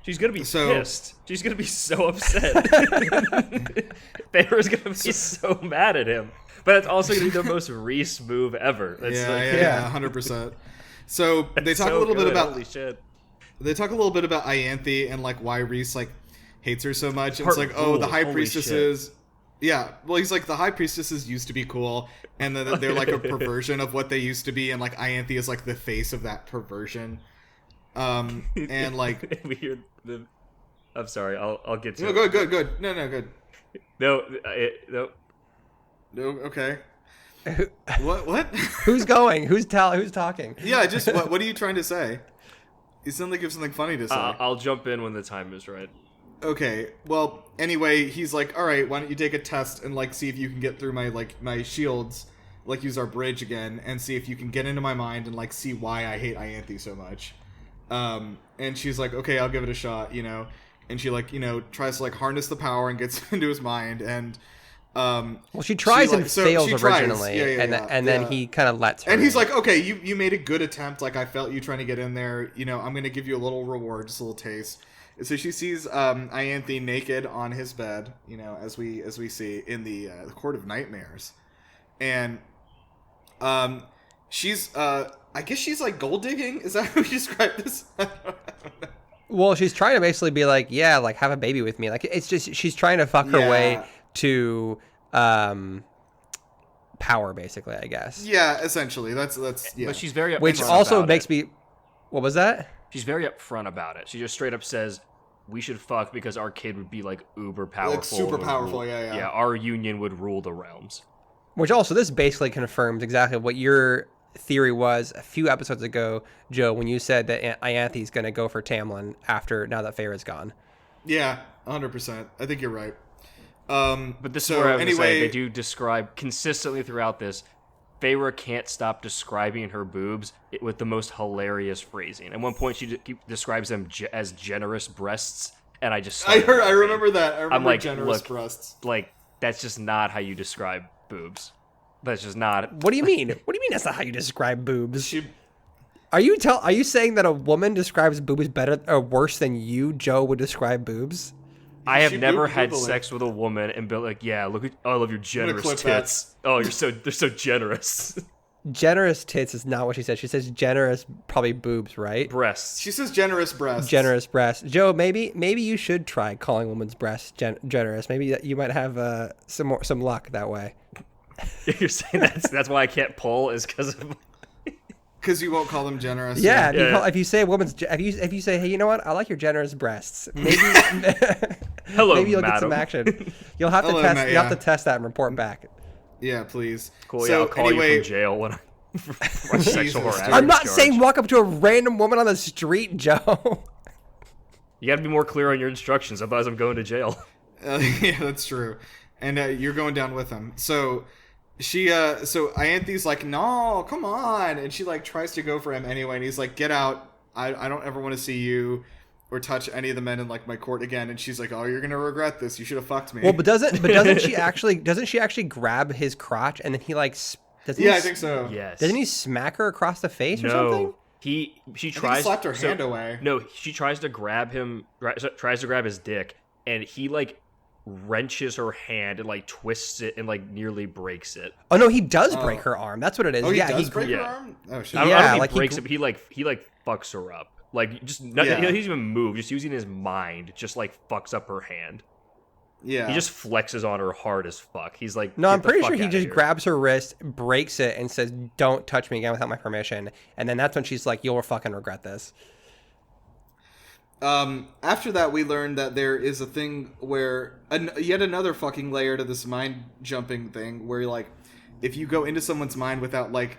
She's gonna be pissed. She's gonna be so upset. Feyre's gonna be so mad at him. But it's also gonna be the most Reese move ever. That's 100%. So they talk a little bit about holy shit. They talk a little bit about Ianthe and like why Reese like hates her so much. Part It's like, oh, the high holy priestesses. Yeah, well, he's like the high priestesses used to be cool, and then they're like a perversion of what they used to be, and like Ianthe is like the face of that perversion. And like weird. I'm sorry. I'll get to. No, it. good. No, good. No. No, okay. What? Who's going? Who's talking? Yeah, just what are you trying to say? You sound like you have something funny to say. I'll jump in when the time is right. Okay. Well, anyway, he's like, all right, why don't you take a test and like see if you can get through my shields, like use our bridge again, and see if you can get into my mind and like see why I hate Ianthe so much. And she's like, okay, I'll give it a shot, you know. And she like, you know, tries to like harness the power and gets into his mind, and well, she tries and fails originally, Yeah, and then he kind of lets her. And he's like, okay, you made a good attempt. Like I felt you trying to get in there. You know, I'm gonna give you a little reward, just a little taste. And so she sees Ianthe naked on his bed, you know, as we see in the Court of Nightmares, and she's I guess she's like gold digging. Is that how you describe this? Well, she's trying to basically be like, yeah, like have a baby with me. Like it's just she's trying to fuck her way to power, basically, I guess. Yeah, essentially. That's yeah. But she's very upfront Which also about makes it. me. What was that? She's very upfront about it. She just straight up says, "We should fuck because our kid would be like uber powerful, Like super would powerful." rule- Yeah. Yeah, our union would rule the realms." Which also this basically confirms exactly what your theory was a few episodes ago, Joe, when you said that Ianthe's going to go for Tamlin now that Feyre's gone. Yeah, 100%. I think you're right. But this is where I was going to say, they do describe consistently throughout this, Feyre can't stop describing her boobs with the most hilarious phrasing. At one point, she describes them as generous breasts, and I just... I remember that. I remember I'm like, generous look, breasts. like, that's just not how you describe boobs. That's just not... What do you mean? What do you mean that's not how you describe boobs? She... Are you saying that a woman describes boobs better or worse than you, Joe, would describe boobs? I have She never boobed had Googling. sex with a woman and been like, yeah, look, I love your generous clip that. tits. Oh, they're so generous. Generous tits is not what she said. She says generous, probably boobs, right? Breasts. She says generous breasts. Generous breasts. Joe, maybe you should try calling women's breasts generous. Maybe you might have some luck that way. You're saying that's why I can't pull is because of... Because you won't call them generous. Yeah, Yeah. if you say a woman's, if you say, hey, you know what, I like your generous breasts. Maybe, Hello, maybe you'll madam. get some action. You'll have to Hello, test. Matt, You have yeah. to test that and report back. Yeah, please. Cool, So, yeah, I'll call anyway, you from jail when for sexual harassment. I'm not charge. saying walk up to a random woman on the street, Joe. You got to be more clear on your instructions, otherwise I'm going to jail. yeah, that's true. And you're going down with him. So so Ianthe's like, no, come on. And she like tries to go for him anyway. And he's like, get out. I don't ever want to see you or touch any of the men in like my court again. And she's like, oh, you're going to regret this. You should have fucked me. Well, but doesn't she actually grab his crotch and then he like I think so. Yes. Doesn't he smack her across the face or something? No. She I think tries he slapped her hand away. No, she tries to grab him, tries to grab his dick, and he like wrenches her hand and like twists it and like nearly breaks it. Oh no, he does break her arm. That's what it is. Oh, he yeah, does break her yeah. arm? Oh, shit. I don't Yeah, think like he he breaks gr- it, but he like fucks her up. Like just nothing, Yeah. he doesn't even move, just using his mind, just like fucks up her hand. Yeah. He just flexes on her hard as fuck. He's like, No, "Get I'm the pretty fuck sure he outta just here." grabs her wrist, breaks it, and says, "Don't touch me again without my permission." And then that's when she's like, "You'll fucking regret this." After that, we learned that there is a thing where yet another fucking layer to this mind jumping thing, where like if you go into someone's mind without like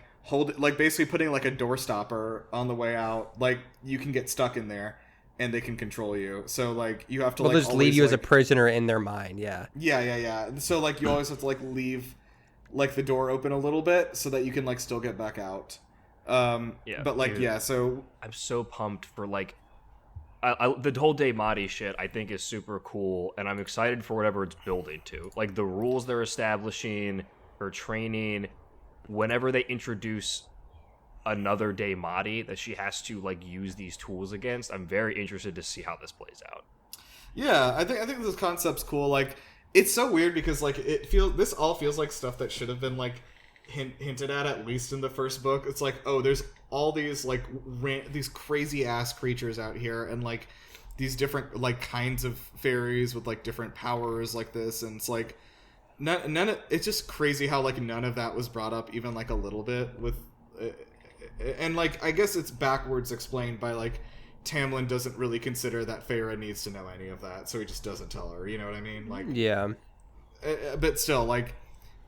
basically putting like a door stopper on the way out, like you can get stuck in there. and they can control you. So like you have to Well, like just leave you as a prisoner in their mind. Yeah. Yeah. So like you always have to like leave like the door open a little bit so that you can like still get back out. But like dude, so I'm so pumped for like the whole Daimati shit. I think is super cool, and I'm excited for whatever it's building to. Like the rules they're establishing for training. Whenever they introduce another Daimati that she has to like use these tools against, I'm very interested to see how this plays out. Yeah, I think this concept's cool. Like, it's so weird because like this all feels like stuff that should have been like hinted at least in the first book. It's like, oh, there's all these like these crazy ass creatures out here, and like these different like kinds of fairies with like different powers like this, and it's like none of it's just crazy how like none of that was brought up even like a little bit with. And like I guess it's backwards explained by like Tamlin doesn't really consider that Feyre needs to know any of that, so he just doesn't tell her. You know what I mean? Like Yeah. But still, like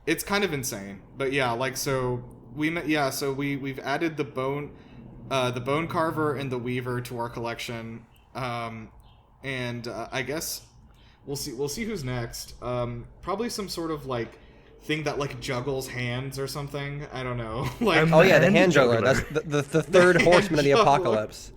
it's kind of insane. But yeah, like so we've added the bone carver and the weaver to our collection, and I guess we'll see who's next. Probably some sort of like thing that like juggles hands or something. I don't know. Like Oh yeah, the hand juggler. That's the third horseman of the apocalypse.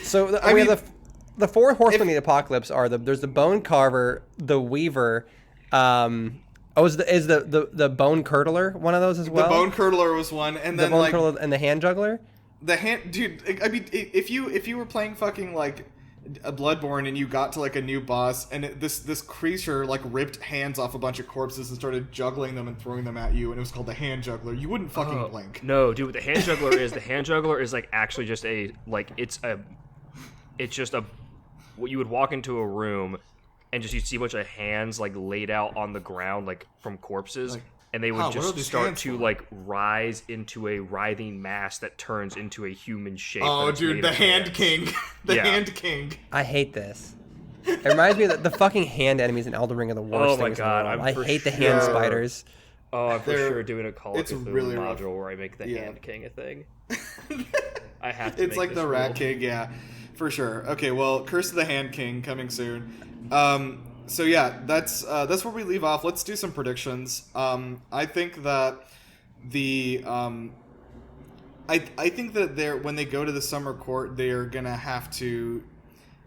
So we have the four horsemen of the apocalypse are there's the bone carver, the weaver. Is the bone curdler one of those as well? The bone curdler was one, and the then bone like curdler and the hand juggler. The hand, dude. I mean, if you were playing fucking like a Bloodborne and you got to like a new boss and this creature like ripped hands off a bunch of corpses and started juggling them and throwing them at you, and it was called the hand juggler, you wouldn't fucking blink. No, dude, what the hand juggler is like actually just what you would walk into a room and just you'd see a bunch of hands like laid out on the ground like from corpses, like, and they would just start to for? like rise into a writhing mass that turns into a human shape. Oh, dude, the hand hands. king, hand king. I hate this. It reminds me of the fucking hand enemies in Elden Ring are the worst my things God, in the world. I'm I hate the hand spiders. Oh, I'm for sure doing a Call of It's Cthulhu really module rough. where I make the Yeah. hand king a thing. I have to. It's make like this the rule. rat king, yeah, for sure. Okay, well, Curse of the Hand King coming soon. So yeah, that's where we leave off. Let's do some predictions. I think that I think that when they go to the summer court, they're gonna have to.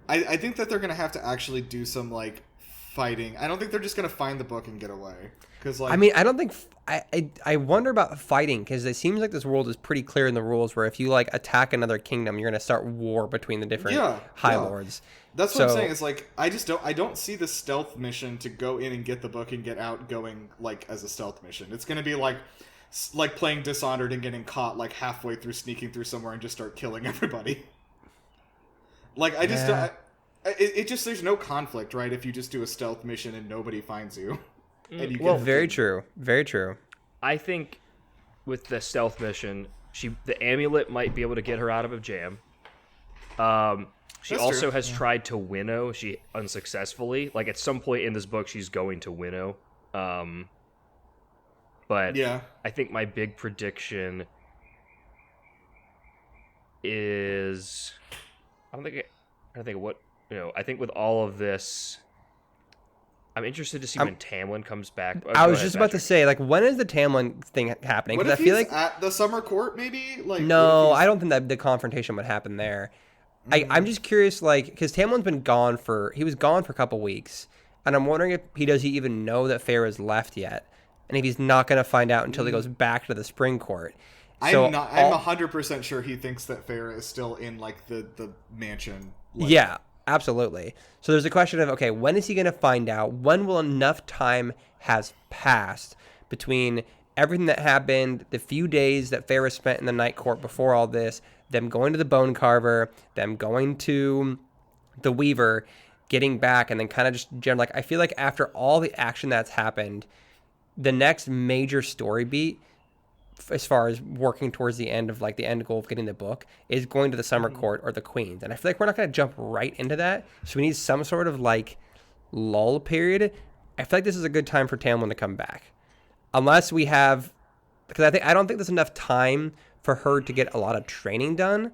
I think that they're gonna have to actually do some like fighting. I don't think they're just gonna find the book and get away. Because like, I mean, I don't think I wonder about fighting because it seems like this world is pretty clear in the rules where if you like attack another kingdom, you're gonna start war between the different high lords. That's what I'm saying. It's like I don't see the stealth mission to go in and get the book and get out going like as a stealth mission. It's gonna be like playing Dishonored and getting caught like halfway through sneaking through somewhere and just start killing everybody. Like I just it just there's no conflict, right? If you just do a stealth mission and nobody finds you. And you Well, very true. Very true. I think with the stealth mission, the amulet might be able to get her out of a jam. She That's also true. has tried to winnow, she unsuccessfully. Like at some point in this book, she's going to winnow. But Yeah. I think my big prediction is I think with all of this, I'm interested to see when Tamlin comes back. I was just about to say, like, when is the Tamlin thing happening? What Because if I feel he's like at the summer court? Maybe like no, what if I don't think that the confrontation would happen there. I'm just curious, like, because Tamlin's been gone he was gone for a couple weeks, and I'm wondering if does he even know that Feyre's left yet, and if he's not going to find out until he goes back to the spring court. So I'm 100% sure he thinks that Feyre is still in like the mansion. Like, yeah, absolutely. So there's a question of, okay, when is he going to find out? When will enough time has passed between everything that happened, the few days that Feyre spent in the night court before all this, them going to the bone carver, them going to the weaver, getting back, and then kind of just like I feel like after all the action that's happened, the next major story beat as far as working towards the end of like the end goal of getting the book is going to the summer court or the queens. And I feel like we're not going to jump right into that. So we need some sort of like lull period. I feel like this is a good time for Tamlin to come back. Unless we have, because I don't think there's enough time for her to get a lot of training done.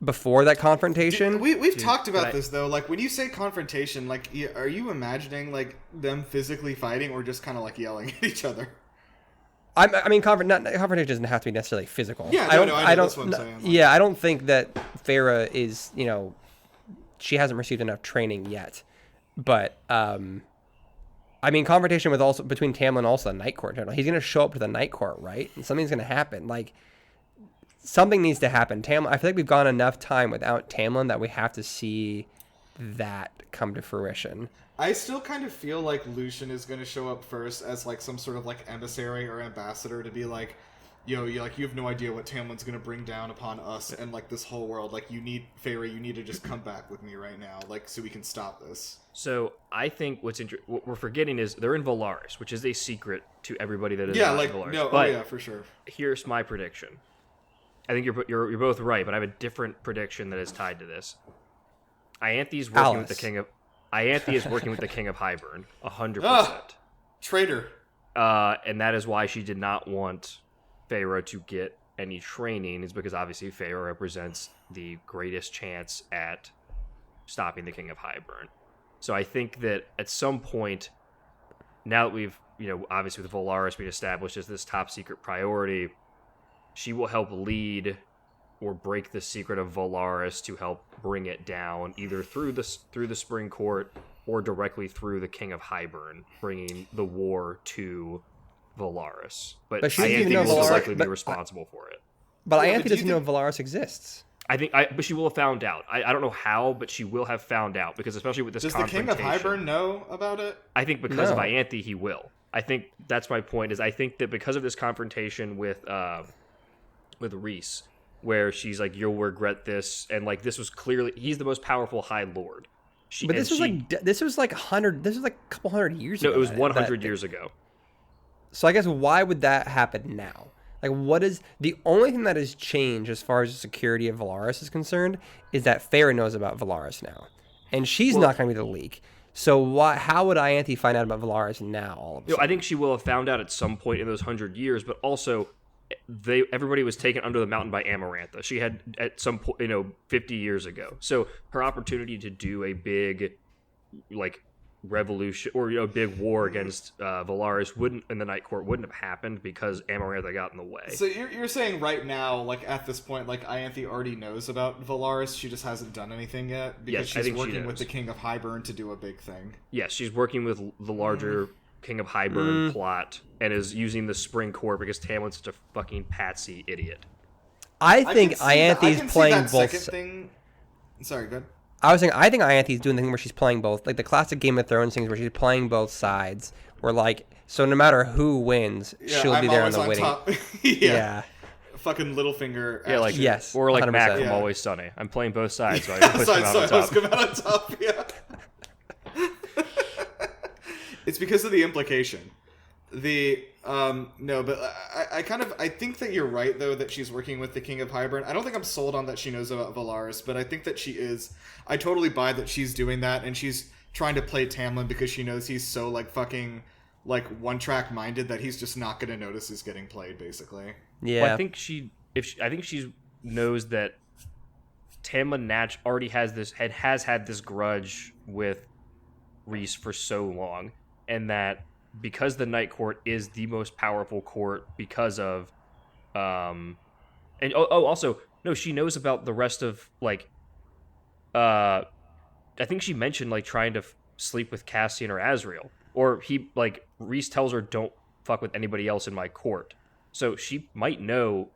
before that confrontation. We've talked about this though. Like when you say confrontation, like are you imagining like them physically fighting or just kind of like yelling at each other? I mean, confrontation doesn't have to be necessarily physical. Yeah, I know. That's what I'm saying. Like, yeah, I don't think that Farah is, she hasn't received enough training yet. But, I mean, confrontation between Tamlin and also the Night Court in general. He's going to show up to the Night Court, right? And something's going to happen. Like, something needs to happen. Tamlin, I feel like we've gone enough time without Tamlin that we have to see that come to fruition. I still kind of feel like Lucian is going to show up first as like some sort of like emissary or ambassador to be like, you have no idea what Tamlin's going to bring down upon us and like this whole world. Like you need to just come back with me right now, like so we can stop this. So I think what we're forgetting is they're in Valaris, which is a secret to everybody that is not in Valaris. No, but for sure. Here's my prediction. I think you're both right, but I have a different prediction that is tied to this. Ianthe is working with the king of. Ianthe is working with the King of Hybern, 100%. Traitor. And that is why she did not want Feyre to get any training, is because obviously Feyre represents the greatest chance at stopping the King of Hybern. So I think that at some point, now that we've, obviously with Valaris being established as this top secret priority, she will help lead or break the secret of Valaris to help bring it down, either through the Spring Court or directly through the King of Hybern, bringing the war to Valaris. But she doesn't even Ianthe know will most Valaris, likely be responsible for it. But Ianthe doesn't know Valaris exists. But she will have found out. I don't know how, but she will have found out, because especially with this confrontation. Does the King of Hybern know about it? I think because of Ianthe, he will. I think that's my point. Is I think that because of this confrontation with Rhys, where she's like, "You'll regret this," and like this was clearly he's the most powerful High Lord. This was like a couple hundred years ago. No, it was 100 years ago. So I guess why would that happen now? Like, what is the only thing that has changed as far as the security of Valaris is concerned is that Feyre knows about Valaris now, and she's not going to be the leak. So how would Ianthe find out about Valaris now? All of a sudden? I think she will have found out at some point in those 100 years, but also everybody was taken under the mountain by Amarantha. She had at some point, 50 years ago. So her opportunity to do a big, like, revolution or a big war against Valaris in the Night Court wouldn't have happened because Amarantha got in the way. So you're saying right now, like at this point, like Ianthe already knows about Valaris, she just hasn't done anything yet because she's working with the King of Hybern to do a big thing. Yes, she's working with the larger King of Hybern plot and is using the Spring Court because Tamlin's such a fucking patsy idiot. I think Ianthe's playing both. Sorry, go ahead. I think Ianthe's doing the thing where she's playing both, like the classic Game of Thrones things where she's playing both sides. Where like, so no matter who wins, she'll be there on the winning. Top. yeah. Fucking Littlefinger. Yeah, like yes, or like 100%. Mac from Always Sunny. I'm playing both sides, so I can push them out on top. Yeah. It's because of the implication. No, but I think that you're right though that she's working with the King of Hybern. I don't think I'm sold on that she knows about Valaris, but I think that she is. I totally buy that she's doing that, and she's trying to play Tamlin because she knows he's so like fucking like one track minded that he's just not going to notice he's getting played, basically. Yeah, well, I think she knows that Tamlin already has had this grudge with Rhys for so long. And that because the Night Court is the most powerful court because of, also, no, she knows about the rest of, like, I think she mentioned, like, trying to sleep with Cassian or Azriel. Or Rhys tells her, don't fuck with anybody else in my court. So she might know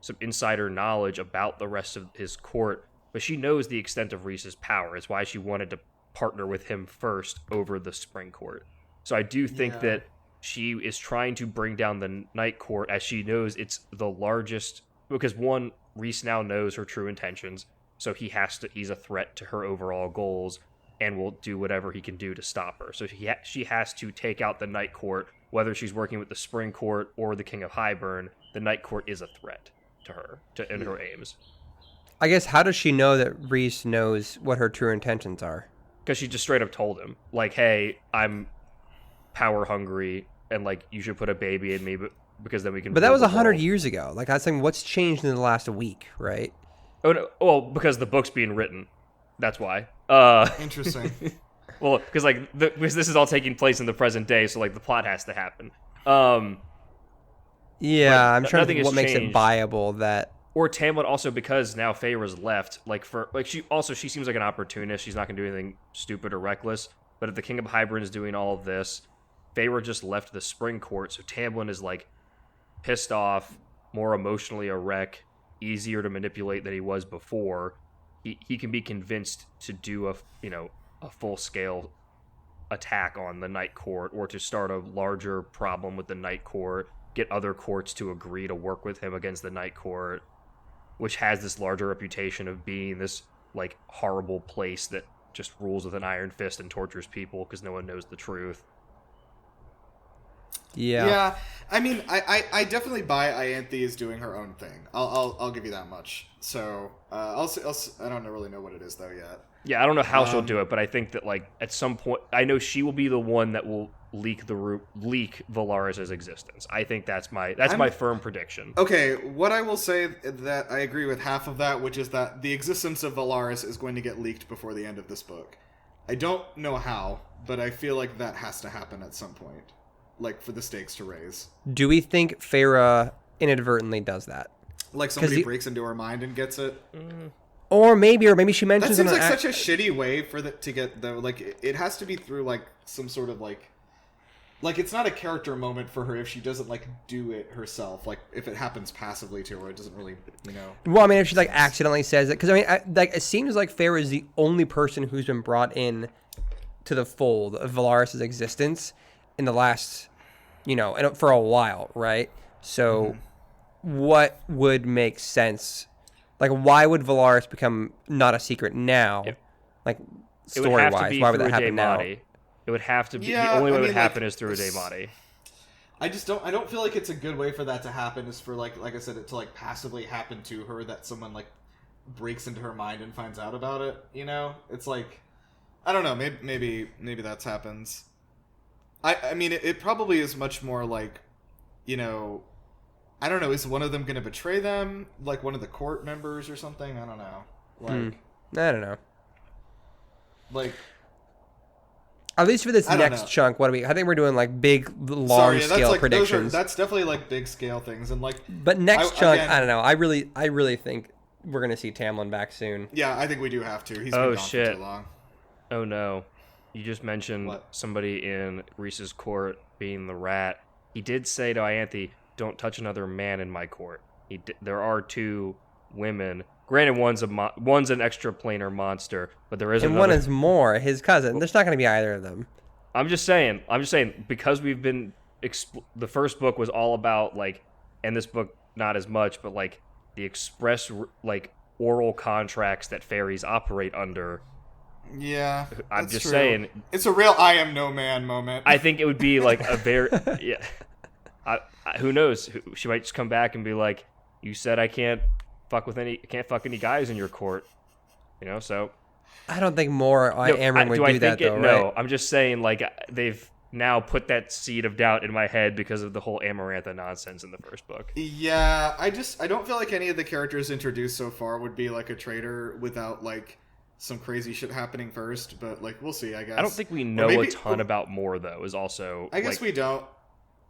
some insider knowledge about the rest of his court, but she knows the extent of Rhys's power. It's why she wanted to partner with him first over the Spring Court. So I do think that she is trying to bring down the Night Court as she knows it's the largest, because one, Rhys now knows her true intentions, so he's a threat to her overall goals and will do whatever he can do to stop her. So she has to take out the Night Court, whether she's working with the Spring Court or the King of Hybern. The Night Court is a threat to her in her aims. I guess how does she know that Rhys knows what her true intentions are? Because she just straight up told him, like, hey, I'm power hungry and like you should put a baby in me because then we can. But that was 100 years ago. Like I was saying, what's changed in the last week, right? Oh, no, well, because the book's being written. That's why. Interesting. Well, because because this is all taking place in the present day, so like the plot has to happen. Yeah, I'm trying to nothing think has what makes it changed. viable that. Or Tamlin also, because now Feyre's left, she seems like an opportunist. She's not gonna do anything stupid or reckless. But if the King of Hybern is doing all of this, Feyre just left the Spring Court, so Tamlin is like pissed off, more emotionally a wreck, easier to manipulate than he was before. He can be convinced to do a full scale attack on the Night Court, or to start a larger problem with the Night Court, get other courts to agree to work with him against the Night Court, which has this larger reputation of being this like horrible place that just rules with an iron fist and tortures people because no one knows the truth. Yeah. I mean, I definitely buy Ianthe is doing her own thing. I'll give you that much. So I don't really know what it is though yet. Yeah, I don't know how she'll do it, but I think that like at some point, I know she will be the one that will leak Valaris' existence. I think that's my firm prediction. Okay, what I will say that I agree with half of that, which is that the existence of Valaris is going to get leaked before the end of this book. I don't know how, but I feel like that has to happen at some point, like for the stakes to raise. Do we think Feyre inadvertently does that? Like somebody breaks into her mind and gets it? Or maybe she mentions that seems like such a shitty way for to get the like. It has to be through like some sort of like it's not a character moment for her if she doesn't like do it herself. Like if it happens passively to her, it doesn't really Well, I mean, if she like accidentally says it, because I mean, it seems like Feyre is the only person who's been brought in to the fold of Valaris' existence in the last, and for a while, right? So, what would make sense? Like, why would Valaris become not a secret now? Yep. Like, story-wise, why would that happen now? It would have to be. Yeah, the only way it I would mean, happen like, is through a Daemati. I don't feel like it's a good way for that to happen. Is for like I said, it to like passively happen to her, that someone like breaks into her mind and finds out about it. It's like, I don't know. Maybe that happens. I mean, it probably is much more like, I don't know. Is one of them going to betray them? Like one of the court members or something? I don't know. Like, I don't know. Like, at least for this next chunk, what do we? I think we're doing like big, large scale predictions. That's definitely like big scale things, and like. But next chunk, again, I don't know. I really think we're gonna see Tamlin back soon. Yeah, I think we do have to. He's been gone for too long. Oh no! You just mentioned somebody in Rhys's court being the rat. He did say to Ianthe, "Don't touch another man in my court." There are two women. Granted, one's an extra-planar monster, but there is another. And one is more his cousin. There's not going to be either of them. I'm just saying, because we've been the first book was all about like, and this book not as much, but like the express like oral contracts that fairies operate under. Yeah, I'm just true. saying, it's a real "I am no man" moment. I think it would be like a very who knows? She might just come back and be like, "You said I can't fuck any guys in your court," So I don't think Amren would do that though. No, right? I'm just saying like they've now put that seed of doubt in my head because of the whole Amarantha nonsense in the first book. Yeah, I don't feel like any of the characters introduced so far would be like a traitor without like some crazy shit happening first. But like we'll see. I guess I don't think we know a ton about Moore though. Is also I guess we don't.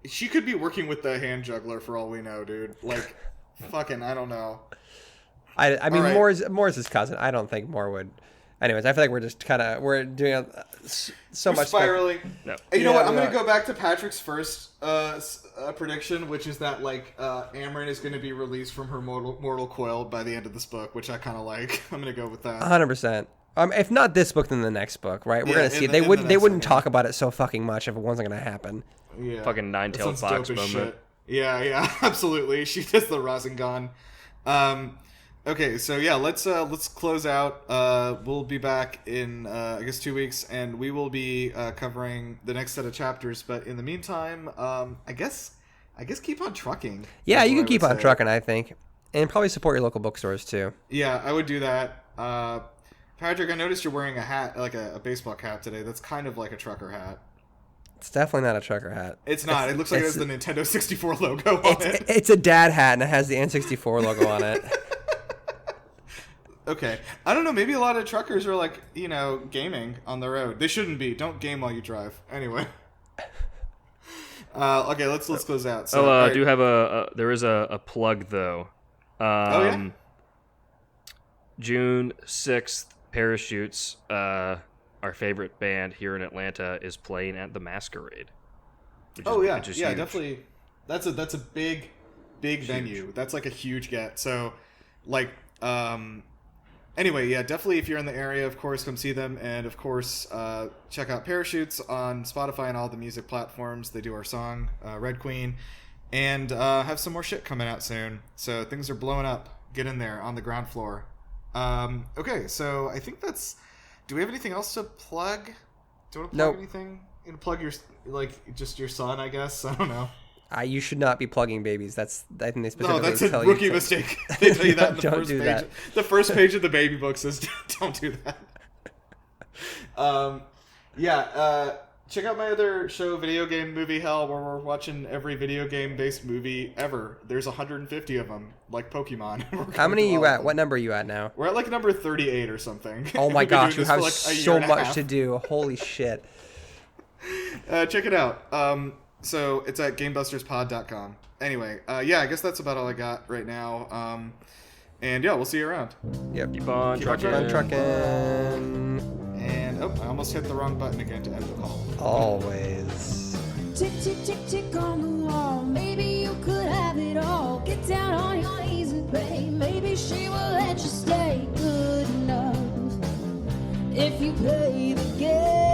She could be working with the hand juggler for all we know, dude. Like, fucking, I don't know. I mean, right. Moore's his cousin. I don't think Moore would. Anyways, I feel like we're just we're doing so much spiraling. No. You know what? I'm gonna go back to Patrick's first prediction, which is that like Amren is gonna be released from her mortal coil by the end of this book, which I kind of like. I'm gonna go with that. 100%. If not this book, then the next book, right? We're gonna see. They wouldn't talk about it so fucking much if it wasn't gonna happen. Yeah. Fucking nine-tailed fox moment. Shit. Yeah, absolutely. She does the Rasengan. Okay, so yeah, let's close out. We'll be back in I guess 2 weeks, and we will be covering the next set of chapters. But in the meantime, I guess keep on trucking. Yeah, you can keep on trucking, I think, and probably support your local bookstores too. Yeah, I would do that. Patrick, I noticed you're wearing a hat, like a baseball cap today. That's kind of like a trucker hat. It's definitely not a trucker hat. It's not. It looks like it has the Nintendo 64 logo on it. It's a dad hat, and it has the N64 logo on it. Okay. I don't know. Maybe a lot of truckers are like, gaming on the road. They shouldn't be. Don't game while you drive. Anyway. Okay, let's close out. So, I do have there is a plug though. Yeah? June 6th, Parachutes, our favorite band here in Atlanta, is playing at the Masquerade. Which is huge. Definitely. That's a big venue. That's like a huge get. So, like, anyway, yeah, definitely if you're in the area, of course, come see them. And, of course, check out Parachutes on Spotify and all the music platforms. They do our song, Red Queen. And have some more shit coming out soon. So things are blowing up. Get in there on the ground floor. Okay, so I think that's... Do we have anything else to plug? Do you want to plug anything? You want to plug your, just your son, I guess? I don't know. You should not be plugging babies. I think they specifically that's a tell rookie you mistake. They tell you that in the Don't first do page. that. The first page of the baby book says, "Don't do that." Check out my other show, Video Game Movie Hell, where we're watching every video game based movie ever. There's 150 of them, like Pokemon. How many are you at? What number are you at now? We're at like number 38 or something. Oh my We've been gosh, doing you this have for, like, a year so and a much half. to do. Holy shit. Check it out. So it's at GamebustersPod.com. Anyway, I guess that's about all I got right now. And yeah, we'll see you around. Yep. Keep on Keep on trucking. trucking. And I almost hit the wrong button again to end the call. Always. Tick, tick, tick, tick on the wall. Maybe you could have it all. Get down on your knees and pray. Maybe she will let you stay. Good enough if you play the game.